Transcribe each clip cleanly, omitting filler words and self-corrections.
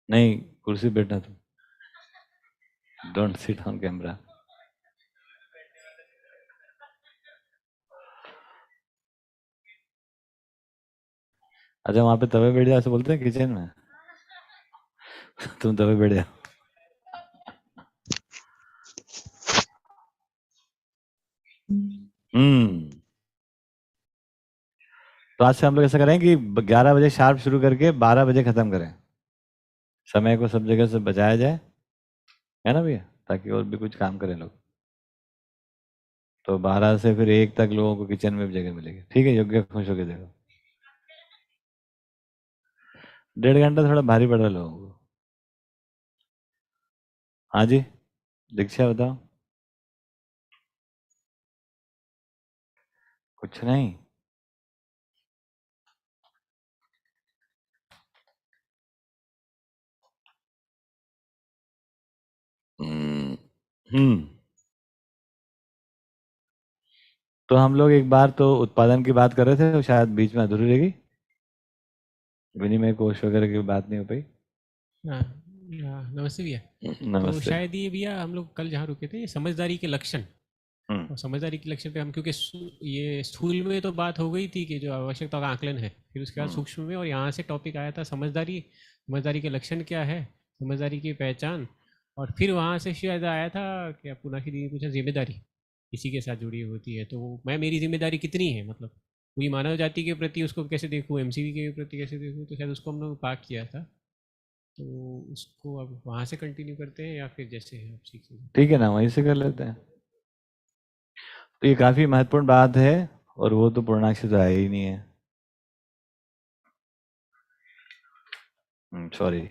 नहीं, कुर्सी बैठना तुम, डोंट सिट ऑन कैमरा। अच्छा, वहां पे तवे बैठ जा ऐसे बोलते हैं किचन में? तुम तवे बैठ जाओ। हम्म। तो आज से हम लोग ऐसा करें कि 11 बजे शार्प शुरू करके 12 बजे खत्म करें। समय को सब जगह से बचाया जाए, है ना भैया, ताकि और भी कुछ काम करें लोग। तो 12 से फिर 1 तक लोगों को किचन में भी जगह मिलेगी। ठीक है, योग्य खुश होके देखो। 1.5 घंटा थोड़ा भारी पड़ रहा है लोगों को। हाँ जी, दीक्षा बताओ। कुछ नहीं। हम्म। हम्म। तो हम लोग एक बार तो उत्पादन की बात कर रहे थे, तो शायद बीच में अधूरी रह गई, विनिमय कोष वगैरह की बात नहीं हो पाई। हाँ हाँ, नमस्ते भैया। तो नमस्ते। शायद ये भैया हम लोग कल जहाँ रुके थे, ये समझदारी के लक्षण। हम्म। और समझदारी के लक्षण पे हम, क्योंकि ये स्थूल में तो बात हो गई थी कि जो आवश्यकता का आकलन है, फिर उसके बाद हम्म। सूक्ष्म में, और यहाँ से टॉपिक आया था समझदारी। समझदारी के लक्षण क्या है, समझदारी की पहचान। और फिर वहाँ से शायद आया था कि पुनाखी दीदी पूछा, जिम्मेदारी इसी के साथ जुड़ी होती है। तो मैं, मेरी जिम्मेदारी कितनी है, मतलब पूरी मानव जाति के प्रति उसको कैसे देखूँ, एमसीवी के प्रति कैसे देखूँ, तो शायद उसको हम लोग पाक किया था। तो उसको अब वहाँ से कंटिन्यू करते हैं या फिर जैसे है आप सीखेंगे। ठीक है ना, वहीं से कर लेते हैं। तो ये काफी महत्वपूर्ण बात है, और वो तो पूर्णांक से तो आया ही नहीं है। सॉरी।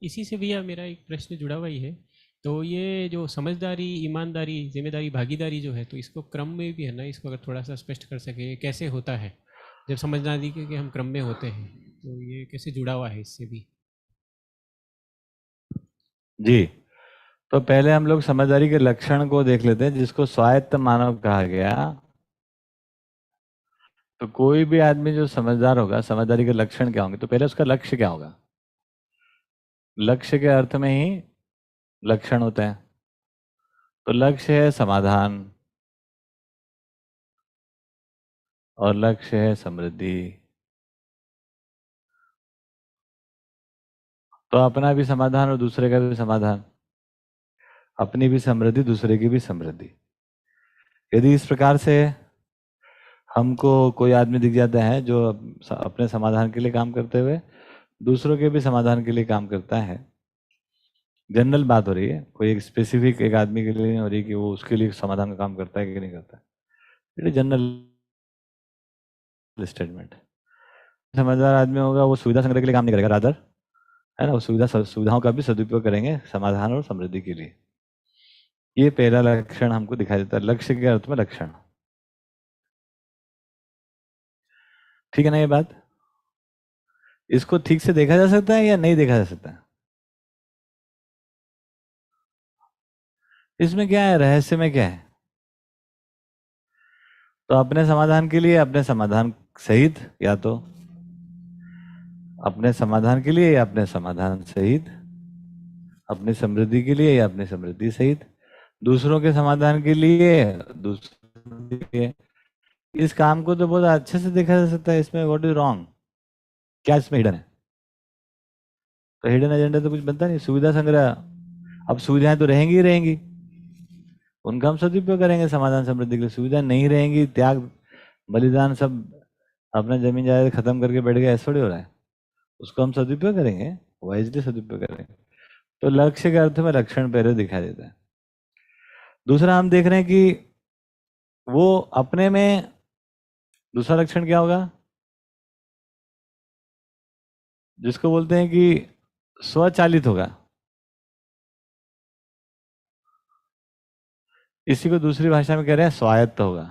इसी से भैया मेरा एक प्रश्न जुड़ा हुआ ही है। तो ये जो समझदारी, ईमानदारी, जिम्मेदारी, भागीदारी जो है, तो इसको क्रम में भी है ना, इसको अगर थोड़ा सा स्पष्ट कर सके, ये कैसे होता है जब समझदारी के हम क्रम में होते हैं, तो ये कैसे जुड़ा हुआ है इससे भी। जी, तो पहले हम लोग समझदारी के लक्षण को देख लेते हैं, जिसको स्वायत्त मानव कहा गया। तो कोई भी आदमी जो समझदार होगा, समझदारी के लक्षण क्या होंगे, तो पहले उसका लक्ष्य क्या होगा। लक्ष्य के अर्थ में ही लक्षण होते हैं। तो लक्ष्य है समाधान, और लक्ष्य है समृद्धि। तो अपना भी समाधान और दूसरे का भी समाधान, अपनी भी समृद्धि, दूसरे की भी समृद्धि। यदि इस प्रकार से हमको कोई आदमी दिख जाता है जो अपने समाधान के लिए काम करते हुए दूसरों के भी समाधान के लिए काम करता है, जनरल बात हो रही है, कोई एक स्पेसिफिक एक आदमी के लिए नहीं हो रही कि वो उसके लिए समाधान का काम करता है कि नहीं करता है। ये जनरल स्टेटमेंट। समझदार आदमी होगा वो सुविधा संग्रह के लिए काम नहीं करेगा, रादर, है ना, वो सुविधाओं का भी सदुपयोग करेंगे समाधान और समृद्धि के लिए। ये पहला लक्षण हमको दिखाई देता है, लक्ष्य के अर्थ में लक्षण। ठीक है ना ये बात? इसको ठीक से देखा जा सकता है या नहीं देखा जा सकता है? इसमें क्या है, रहस्य में क्या है? तो अपने समाधान के लिए अपने समाधान सहित, या तो अपने समाधान के लिए या अपने समाधान सहित, अपनी समृद्धि के लिए या अपनी समृद्धि सहित, दूसरों के समाधान के लिए दूसरों के लिए। इस काम को तो बहुत अच्छे से देखा जा सकता है। इसमें व्हाट इज रॉन्ग, क्या इसमें हिडन है? तो हिडन एजेंडा तो कुछ बनता नहीं, सुविधा संग्रह। अब सुविधाएं तो रहेंगी ही रहेंगी, उनका हम सदुपयोग करेंगे समाधान समृद्धि के लिए। सुविधा नहीं रहेंगी, त्याग बलिदान सब अपना जमीन जायदाद खत्म करके बैठ गए, ऐसा थोड़ी हो रहा है। उसको हम सदुपयोग करेंगे, वाइजली सदुपयोग करेंगे। तो लक्ष्य के अर्थ में लक्षण पहले दिखाई देता है। दूसरा हम देख रहे हैं कि वो अपने में, दूसरा लक्षण क्या होगा, जिसको बोलते हैं कि स्वचालित होगा। इसी को दूसरी भाषा में कह रहे हैं स्वायत्त होगा।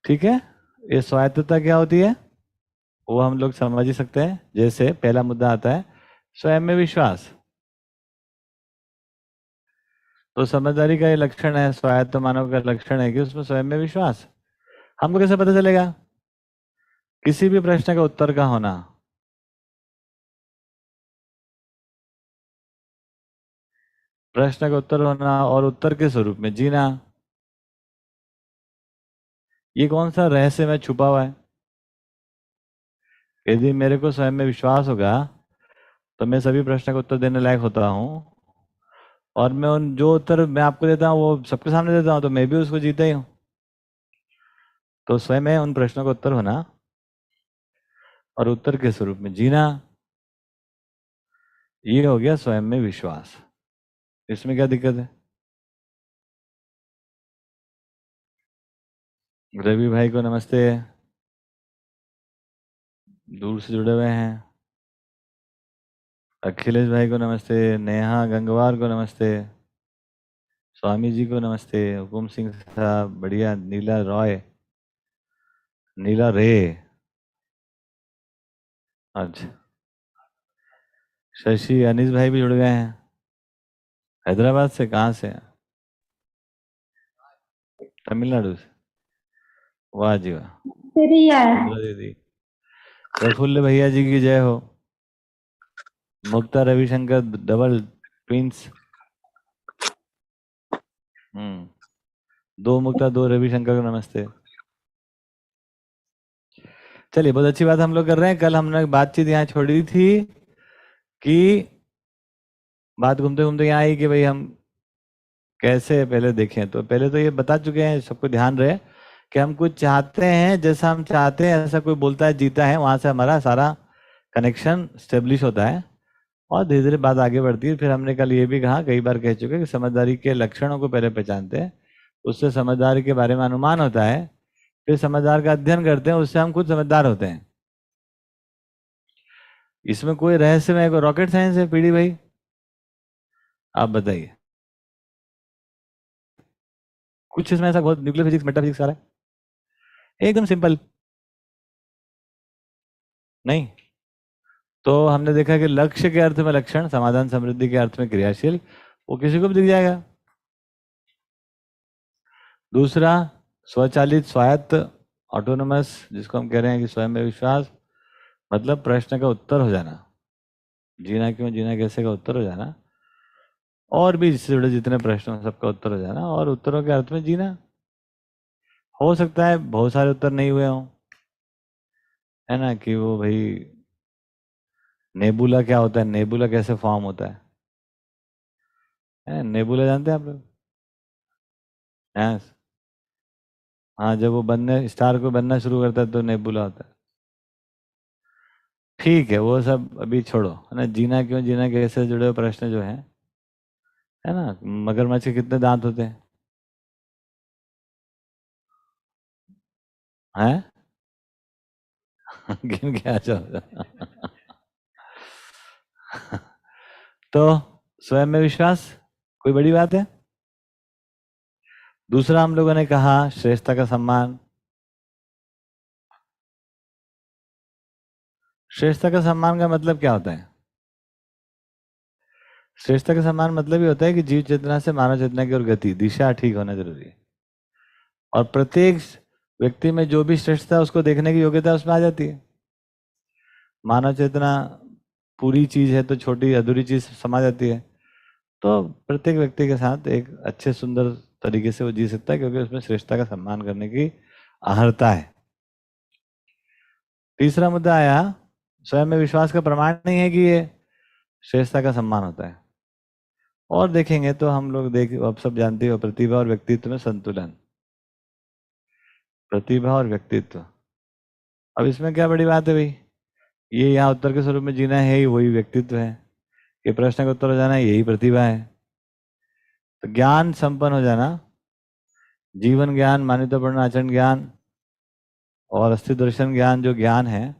ठीक है, ये स्वायत्तता क्या होती है? वो हम लोग समझ ही सकते हैं। जैसे पहला मुद्दा आता है स्वयं में विश्वास। तो समझदारी का ये लक्षण है, स्वायत्त मानव का लक्षण है कि उसमें स्वयं में विश्वास। हमको कैसे पता चलेगा? किसी भी प्रश्न का उत्तर का होना। प्रश्न का उत्तर होना और उत्तर के स्वरूप में जीना, ये कौन सा रहस्य में छुपा हुआ है? यदि मेरे को स्वयं में विश्वास होगा तो मैं सभी प्रश्न का उत्तर देने लायक होता हूँ, और मैं उन जो उत्तर मैं आपको देता हूँ वो सबके सामने देता हूँ, तो मैं भी उसको जीता ही हूँ। तो स्वयं में उन प्रश्नों का उत्तर होना और उत्तर के स्वरूप में जीना, ये हो गया स्वयं में विश्वास। इसमें क्या दिक्कत है? रवि भाई को नमस्ते, दूर से जुड़े हुए हैं। अखिलेश भाई को नमस्ते, नेहा गंगवार को नमस्ते, स्वामी जी को नमस्ते, हुकुम सिंह साहब बढ़िया, नीला रॉय, नीला रे, अच्छा, शशि अनीस भाई भी जुड़ गए हैं। हैदराबाद से? कहाँ से? तमिलनाडु से? वाह जी वाह। सुंदरा दीदी, प्रफुल्ल भैया जी की जय हो। मुक्ता रविशंकर डबल ट्विंस। दो मुक्ता दो रविशंकर को नमस्ते। चलिए, बहुत अच्छी बात हम लोग कर रहे हैं। कल हमने बातचीत यहाँ छोड़ी थी कि बात घूमते घूमते यहाँ आई कि भाई हम कैसे पहले देखें। तो पहले तो ये बता चुके हैं, सबको ध्यान रहे कि हम कुछ चाहते हैं, जैसा हम चाहते हैं ऐसा कोई बोलता है जीता है, वहां से हमारा सारा कनेक्शन स्टेब्लिश होता है और धीरे धीरे बात आगे बढ़ती है। फिर हमने कल ये भी कहा, कई बार कह चुके कि समझदारी के लक्षणों को पहले पहचानते हैं, उससे समझदारी के बारे में अनुमान होता है, फिर समझदार का अध्ययन करते हैं, उससे हम खुद समझदार होते हैं। इसमें कोई रहस्य में कोई रॉकेट साइंस है पीडी भाई? आप बताइए। कुछ इसमें ऐसा बहुत न्यूक्लियर फिजिक्स मेटाफिजिक्स आ रहा है? एकदम सिंपल। नहीं। तो हमने देखा कि लक्ष्य के अर्थ में लक्षण, समाधान समृद्धि के अर्थ में क्रियाशील, वो किसी को भी दिख जाएगा। दूसरा, स्वचालित स्वायत्त ऑटोनोमस, जिसको हम कह रहे हैं कि स्वयं में विश्वास, मतलब प्रश्न का उत्तर हो जाना, जीना क्यों जीना कैसे का उत्तर हो जाना, और भी इससे जुड़े जितने प्रश्न हैं सबका उत्तर हो जाना, और उत्तरों के अर्थ में जीना। हो सकता है बहुत सारे उत्तर नहीं हुए हों, है ना, कि वो भाई नेबुला क्या होता है, नेबुला कैसे फॉर्म होता है नेबुला जानते हैं आप लोग? हाँ। हाँ, जब वो बनने स्टार को बनना शुरू करता है तो नेबुला होता है। ठीक है, वो सब अभी छोड़ो, है ना। जीना क्यों जीना कैसे जुड़े हुए प्रश्न जो है ना, मगरमच्छ के कितने दांत होते हैं? हैं? गिन के आ जाओ। तो स्वयं में विश्वास कोई बड़ी बात है। दूसरा हम लोगों ने कहा श्रेष्ठता का सम्मान। श्रेष्ठता का सम्मान का मतलब क्या होता है? श्रेष्ठता का सम्मान मतलब ये होता है कि जीव चेतना से मानव चेतना की ओर गति, दिशा ठीक होना जरूरी है, और प्रत्येक व्यक्ति में जो भी श्रेष्ठता उसको देखने की योग्यता उसमें आ जाती है। मानव चेतना पूरी चीज है तो छोटी अधूरी चीज समा जाती है। तो प्रत्येक व्यक्ति के साथ एक अच्छे सुंदर तरीके से वो जी सकता है, क्योंकि उसमें श्रेष्ठता का सम्मान करने की अहर्ता है। तीसरा मुद्दा आया, स्वयं में विश्वास का प्रमाण नहीं है कि ये श्रेष्ठता का सम्मान होता है। और देखेंगे तो हम लोग अब सब जानते हो, प्रतिभा और व्यक्तित्व में संतुलन। प्रतिभा और व्यक्तित्व, अब इसमें क्या बड़ी बात है भाई? ये यहाँ उत्तर के स्वरूप में जीना है, ही वही व्यक्तित्व है। ये प्रश्न का उत्तर हो जाना यही प्रतिभा है। तो ज्ञान संपन्न हो जाना, जीवन ज्ञान, मान्यतापूर्ण आचरण ज्ञान और अस्तित्व दर्शन ज्ञान, जो ज्ञान है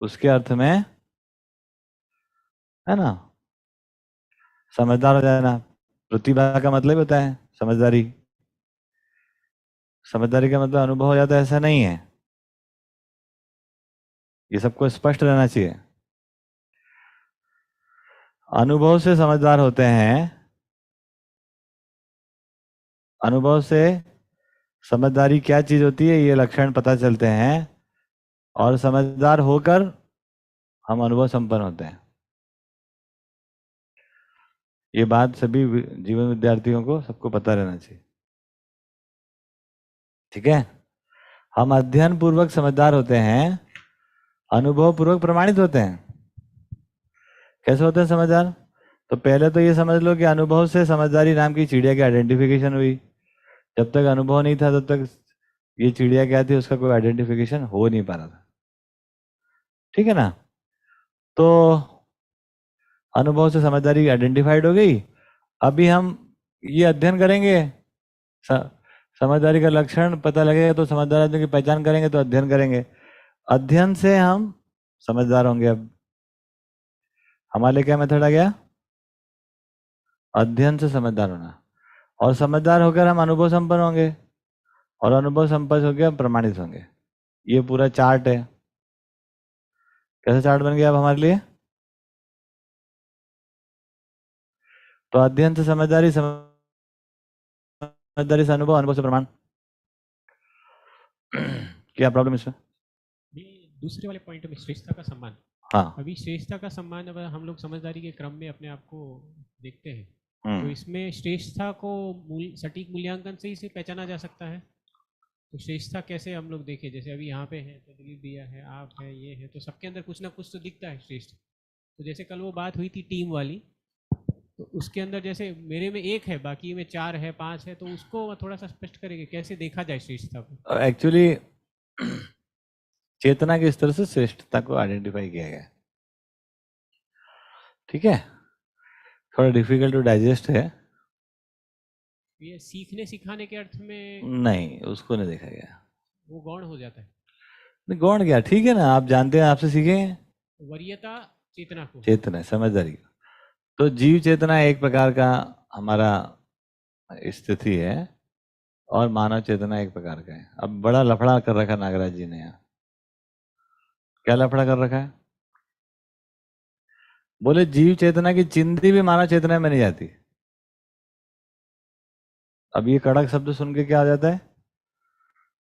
उसके अर्थ में, है ना, समझदार हो जाना। प्रतिभा का मतलब होता है समझदारी। समझदारी का मतलब अनुभव हो जाता है, ऐसा नहीं है। ये सबको स्पष्ट रहना चाहिए। अनुभव से समझदार होते हैं, अनुभव से समझदारी क्या चीज होती है ये लक्षण पता चलते हैं, और समझदार होकर हम अनुभव संपन्न होते हैं। ये बात सभी जीवन विद्यार्थियों को सबको पता रहना चाहिए। ठीक है। हम अध्ययन पूर्वक समझदार होते हैं, अनुभव पूर्वक प्रमाणित होते हैं। कैसे होते हैं समझदार? तो पहले तो ये समझ लो कि अनुभव से समझदारी नाम की चिड़िया की आइडेंटिफिकेशन हुई। जब तक अनुभव नहीं था तब तक ये चिड़िया क्या थी उसका कोई आइडेंटिफिकेशन हो नहीं पा रहा था। ठीक है ना? तो अनुभव से समझदारी आइडेंटिफाइड हो गई। अभी हम ये अध्ययन करेंगे, समझदारी का लक्षण पता लगेगा तो समझदार आदमी की पहचान करेंगे, तो अध्ययन करेंगे, अध्ययन से हम समझदार होंगे। अब हमारे लिए क्या मेथड आ गया? अध्ययन से समझदार होना, और समझदार होकर हम अनुभव संपन्न होंगे, और अनुभव संपन्न होकर हम प्रमाणित होंगे। ये पूरा चार्ट है। कैसा चार्ट बन गया अब हमारे लिए? तो अध्ययन से समझदारी, समझदारी से अनुभव, अनुभव से प्रमाण। क्या प्रॉब्लम इसमें? ये दूसरे वाले पॉइंट में श्रेष्ठता का सम्मान। हाँ। अभी श्रेष्ठता का सम्मान अब हम लोग समझदारी के क्रम में अपने आप को देखते हैं, तो इसमें श्रेष्ठता को सटीक मूल्यांकन से इसे पहचाना जा सकता है। तो श्रेष्ठता कैसे हम लोग देखें? जैसे अभी यहाँ पे है तो दिलीप भैया है, आप है, ये है, तो सबके अंदर कुछ ना कुछ तो दिखता है श्रेष्ठ। तो जैसे कल वो बात हुई थी टीम वाली, तो उसके अंदर जैसे मेरे में एक है, बाकी में 4 है, 5 है, तो उसको थोड़ा सा स्पष्ट करेंगे कैसे देखा जाए श्रेष्ठता को? एक्चुअली चेतना के स्तर से श्रेष्ठता को आइडेंटिफाई किया गया। ठीक है। थोड़ा डिफिकल्ट टू डाइजेस्ट है। ये सीखने सिखाने के अर्थ में नहीं, उसको नहीं देखा गया। वो गौण हो जाता है। नहीं, गौण क्या, ठीक है ना, आप जानते हैं, आपसे सीखे हैं। वरीयता चेतना को, चेतना, समझदारी। तो जीव चेतना एक प्रकार का हमारा स्थिति है, और मानव चेतना एक प्रकार का है। अब बड़ा लफड़ा कर रखा नागराज जी ने यहाँ। क्या लफड़ा कर रखा है? बोले जीव चेतना की चिंदी भी मानव चेतना में नहीं जाती। अब ये कड़क शब्द सुन के क्या आ जाता है,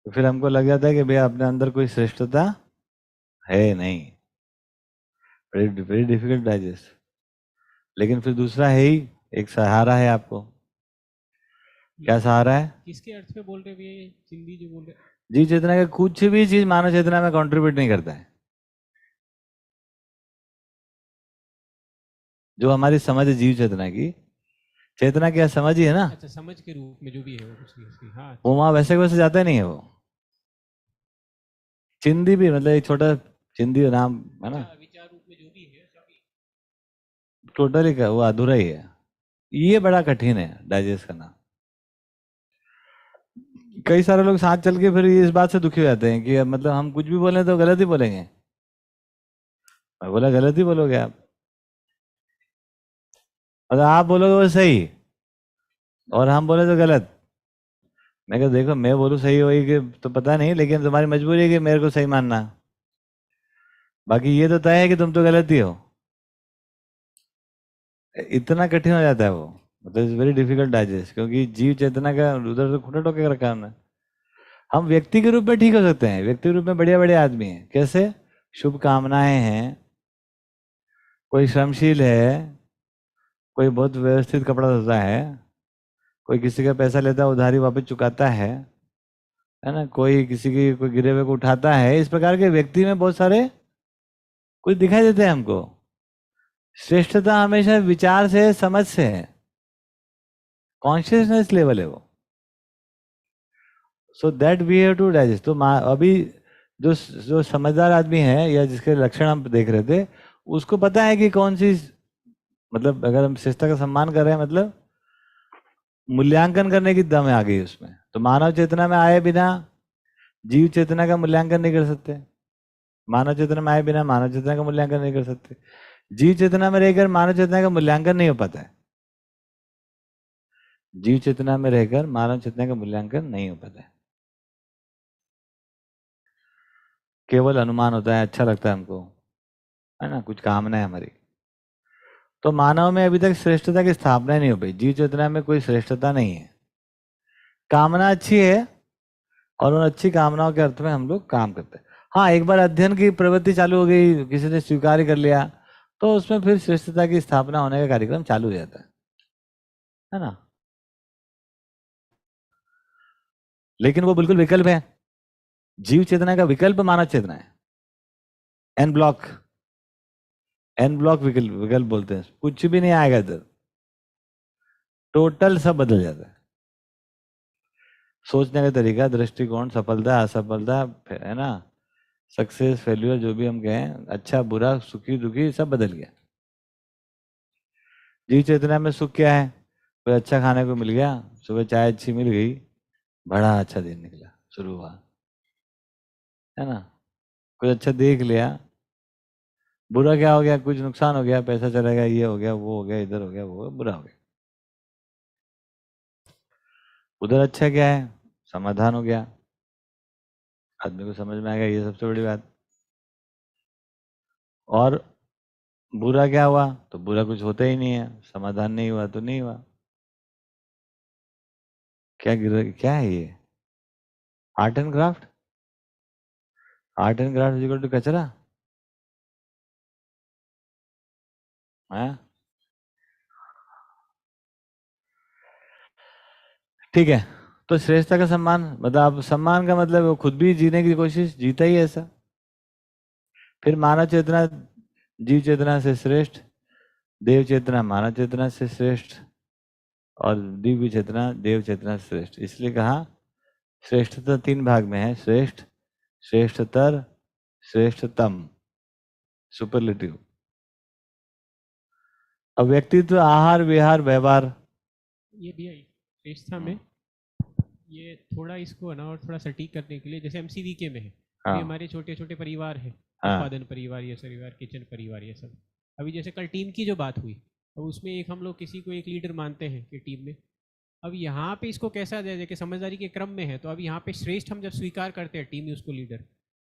तो फिर हमको लग जाता है कि भैया अपने अंदर कोई श्रेष्ठता है नहीं। Very very difficult digest. लेकिन फिर दूसरा है ही, एक सहारा है आपको। क्या सहारा है? किसके अर्थ में बोल रहे भैया ये चिंदी जो बोल रहे? जीव चेतना का कुछ भी चीज मानव चेतना में कंट्रीब्यूट नहीं करता है। जो हमारी समझ है जीव चेतना की, चेतना क्या समझ ही है ना। अच्छा, समझ के रूप में जो भी है वो कुछ नहीं। हाँ, वो वहां वैसे वैसे जाता नहीं है वो। चिंदी भी मतलब एक छोटा चिंदी नाम है ना, विचार रूप में जो भी है सभी टोटली का वो अधूरा ही है। ये बड़ा कठिन है डाइजेस्ट करना। कई सारे लोग साथ चल के फिर इस बात से दुखी हो जाते हैं कि मतलब हम कुछ भी बोले तो गलत ही बोलेंगे। मैं बोला गलत ही बोलोगे आप, अगर आप बोलोगे वो सही और हम बोले तो गलत। मैं कहा देखो, मैं बोलूँ सही होगी कि तो पता नहीं, लेकिन तुम्हारी मजबूरी है कि मेरे को सही मानना। बाकी ये तो तय है कि तुम तो गलत ही हो। इतना कठिन हो जाता है वो, मतलब इट्स वेरी डिफिकल्ट डाइजेस्ट, क्योंकि जीव चेतना का उधर तो खुटा टोके रखा है हमने। हम व्यक्ति के रूप में ठीक हो सकते हैं, व्यक्ति के रूप में बढ़िया बढ़िया आदमी हैं। कैसे? शुभ कामनाएं हैं, कोई श्रमशील है, कोई बहुत व्यवस्थित कपड़ा धोता है, कोई किसी का पैसा लेता है उधारी वापस चुकाता है ना, कोई किसी की कोई गिरे हुए को उठाता है। इस प्रकार के व्यक्ति में बहुत सारे कुछ दिखाई देते हैं हमको। श्रेष्ठता हमेशा विचार से, समझ से है, कॉन्शियसनेस लेवल है वो। So that we have to digest. तो अभी जो जो समझदार आदमी है या जिसके लक्षण हम देख रहे थे, उसको पता है कि कौन सी, मतलब अगर हम श्रेष्ठता का सम्मान कर रहे हैं मतलब मूल्यांकन करने की दम आ गई उसमें। तो मानव चेतना में आए बिना जीव चेतना का मूल्यांकन नहीं कर सकते, मानव चेतना में आए बिना मानव चेतना का मूल्यांकन नहीं कर सकते, जीव चेतना में रहकर मानव चेतना का मूल्यांकन नहीं हो पाता है। जीव चेतना में रहकर मानव चेतना का मूल्यांकन नहीं हो पाता है। केवल अनुमान होता है, अच्छा लगता है हमको, है ना, कुछ कामना है हमारी। तो मानव में अभी तक श्रेष्ठता की स्थापना नहीं हो पाई, जीव चेतना में कोई श्रेष्ठता नहीं है। कामना अच्छी है और उन अच्छी कामनाओं के अर्थ में हम लोग काम करते हैं। हाँ, एक बार अध्ययन की प्रवृत्ति चालू हो गई, किसी ने स्वीकार कर लिया, तो उसमें फिर श्रेष्ठता की स्थापना होने का कार्यक्रम चालू हो जाता है ना। लेकिन वो बिल्कुल विकल्प है, जीव चेतना का विकल्प मानव चेतना है। एन ब्लॉक, एन ब्लॉक विकल्प, विकल्प बोलते हैं, कुछ भी नहीं आएगा इधर, टोटल सब बदल जाता है। सोचने का तरीका, दृष्टिकोण, सफलता असफलता, है ना, सक्सेस फेल्यूर, जो भी हम कहें, अच्छा बुरा, सुखी दुखी, सब बदल गया। जीव चेतना में सुख क्या है? कोई अच्छा खाने को मिल गया, सुबह चाय अच्छी मिल गई, बड़ा अच्छा दिन निकला, शुरू हुआ, है ना। कुछ अच्छा देख लिया, बुरा क्या हो गया, कुछ नुकसान हो गया, पैसा चला गया, ये हो गया, वो हो गया, इधर हो गया, वो हो गया, बुरा हो गया। उधर अच्छा क्या है? समाधान हो गया, आदमी को समझ में आ गया, ये सबसे बड़ी बात। और बुरा क्या हुआ? तो बुरा कुछ होता ही नहीं है, समाधान नहीं हुआ तो नहीं हुआ। क्या है ये? Art and craft? Art and craft is equal to कचरा है? ठीक है। तो श्रेष्ठता का सम्मान, मतलब आप सम्मान का मतलब वो खुद भी जीने की कोशिश, जीता ही ऐसा। फिर मानव चेतना जीव चेतना से श्रेष्ठ, देव चेतना मानव चेतना से श्रेष्ठ, और दिव्य चेतना देव चेतना से श्रेष्ठ। इसलिए कहा श्रेष्ठता तीन भाग में है, श्रेष्ठ, श्रेष्ठतर, श्रेष्ठतम, सुपरलेटिव। अब व्यक्तित्व, आहार विहार व्यवहार, ये भी है श्रेष्ठता में, ये थोड़ा इसको है ना और थोड़ा सटीक करने के लिए, जैसे हम CVK में है, हाँ। अभी हमारे छोटे छोटे परिवार है, हाँ। उत्पादन परिवार, ये परिवार, किचन परिवार, ये सब। अभी जैसे कल टीम की जो बात हुई, अब उसमें एक हम लोग किसी को एक लीडर मानते हैं कि टीम में, अब यहाँ पे इसको कैसा जाए, कि समझदारी के क्रम में है, तो अब यहाँ पे श्रेष्ठ हम जब स्वीकार करते हैं टीम में उसको लीडर,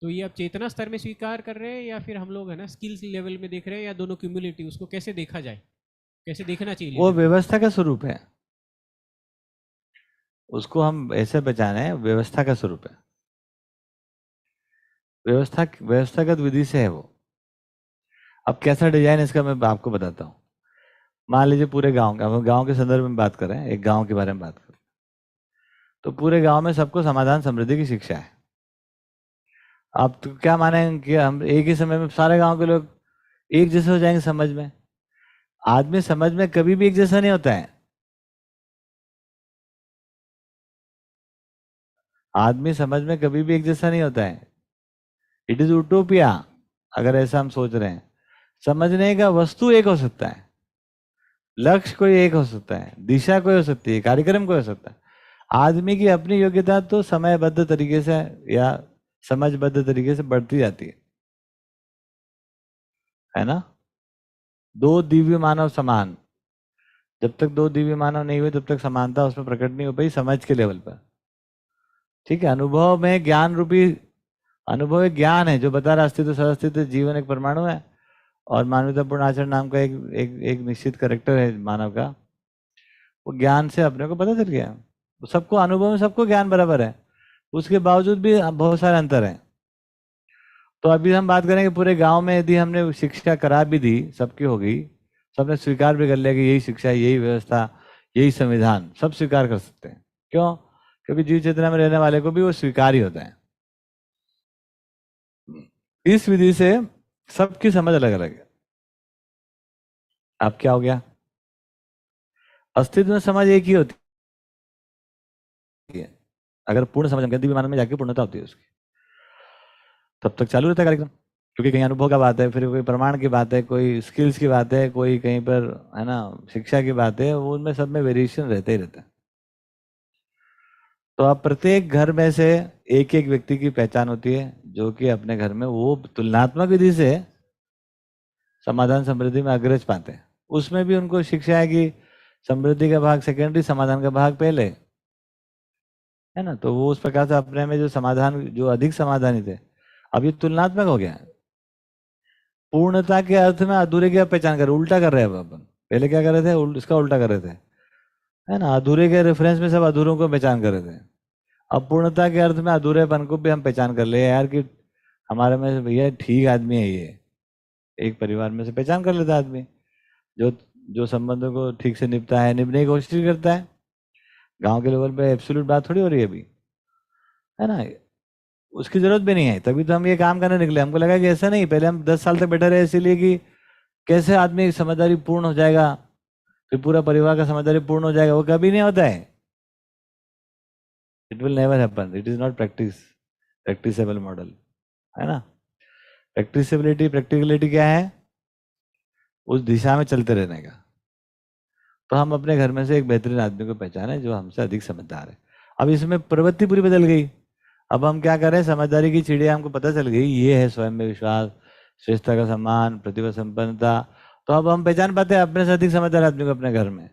तो ये अब चेतना स्तर में स्वीकार कर रहे हैं या फिर हम लोग है ना स्किल्स लेवल में देख रहे हैं, या दोनों क्यूमुलेटिव, उसको कैसे देखा जाए, कैसे देखना चाहिए वो leader को? व्यवस्था का स्वरूप है, उसको हम ऐसे पहचाने, व्यवस्था का स्वरूप है, व्यवस्थागत विधि से है वो। अब कैसा डिजाइन इसका मैं आपको बताता हूँ। मान लीजिए पूरे गांव का, हम गांव के संदर्भ में बात कर रहे हैं, एक गांव के बारे में बात कर रहे हैं, तो पूरे गांव में सबको समाधान समृद्धि की शिक्षा है। आप तो क्या माने कि हम एक ही समय में सारे गांव के लोग एक जैसे हो जाएंगे समझ में? आदमी समझ में कभी भी एक जैसा नहीं होता है, आदमी समझ में कभी भी एक जैसा नहीं होता है। इट इज यूटोपिया अगर ऐसा हम सोच रहे हैं। समझने का वस्तु एक हो सकता है, लक्ष्य कोई एक हो सकता है, दिशा कोई हो सकती है, कार्यक्रम कोई हो सकता है। आदमी की अपनी योग्यता तो समयबद्ध तरीके से या समझबद्ध तरीके से बढ़ती जाती है ना। दो दिव्य मानव समान, जब तक दो दिव्य मानव नहीं हुए तब तक समानता उसमें प्रकट नहीं हो पाई समझ के लेवल पर। ठीक है, अनुभव में ज्ञान रूपी, अनुभव एक ज्ञान है जो बता रहा अस्तित्व सदस्तित्व जीवन एक परमाणु है, और मानवतापूर्ण आचरण नाम का एक निश्चित करेक्टर है मानव का। वो ज्ञान से अपने को पता चल गया, वो सबको अनुभव में सबको ज्ञान बराबर है, उसके बावजूद भी बहुत सारे अंतर हैं। तो अभी हम बात करेंगे पूरे गांव में यदि हमने शिक्षा करा भी दी, सबकी हो गई, सबने स्वीकार भी कर लिया कि यही शिक्षा, यही व्यवस्था, यही संविधान, सब स्वीकार कर सकते हैं। क्यों? क्योंकि जीव चेतना में रहने वाले को भी वो स्वीकार ही होता है। इस विधि से सबकी समझ अलग अलग है। अब क्या हो गया? अस्तित्व में समझ एक ही होती है, अगर पूर्ण समझ हम दिव्य मानव में जाके पूर्णता होती है उसकी, तब तक चालू रहता है कार्यक्रम। क्योंकि कहीं अनुभव का बात है, फिर कोई प्रमाण की बात है, कोई स्किल्स की बात है, कोई कहीं पर है ना शिक्षा की बात है, वो उनमें सब में वेरिएशन रहते ही रहता है। तो अब प्रत्येक घर में से एक एक व्यक्ति की पहचान होती है जो कि अपने घर में वो तुलनात्मक विधि से समाधान समृद्धि में अग्रज पाते हैं। उसमें भी उनको शिक्षा है कि समृद्धि का भाग सेकेंडरी, समाधान का भाग पहले, है ना। तो वो उस प्रकार से अपने में जो समाधान, जो अधिक समाधानी थे, अब ये तुलनात्मक हो गया। पूर्णता के अर्थ में अधूरे की आप पहचान कर, उल्टा कर रहे हैं अब अपन। पहले क्या कर रहे थे, इसका उल्टा कर रहे थे, है ना। अधूरे के रेफरेंस में सब अधूरों को पहचान कर रहे थे। अब पूर्णता के अर्थ में अधूरेपन को भी हम पहचान कर ले यार, कि हमारे में से भैया ठीक आदमी है ये। एक परिवार में से पहचान कर लेता है आदमी, जो जो संबंधों को ठीक से निभता है, निभने की कोशिश करता है। गांव के लेवल पे एब्सोल्यूट बात थोड़ी हो रही है अभी, है ना। उसकी जरूरत भी नहीं है, तभी तो हम ये काम करने निकले। हमको लगा कि ऐसा नहीं, पहले हम 10 साल तक बैठे रहे इसीलिए कि कैसे आदमी की समझदारी पूर्ण हो जाएगा, फिर पूरा परिवार का समझदारी पूर्ण हो जाएगा। वो कभी नहीं होता है। It will never happen, it is not practicable model, है ना। प्रैक्टिसेबिलिटी, प्रैक्टिकलिटी क्या है, उस दिशा में चलते रहने का। तो हम अपने घर में से एक बेहतरीन आदमी को पहचाने जो हमसे अधिक समझदार है। अब इसमें प्रवृत्ति पूरी बदल गई। अब हम क्या करें, समझदारी की चिड़िया हमको पता चल गई, ये है स्वयं में विश्वास, श्रेष्ठता का सम्मान, प्रतिभा संपन्नता। तो अब हम पहचान पाते हैं अपने से अधिक समझदार आदमी को अपने घर में,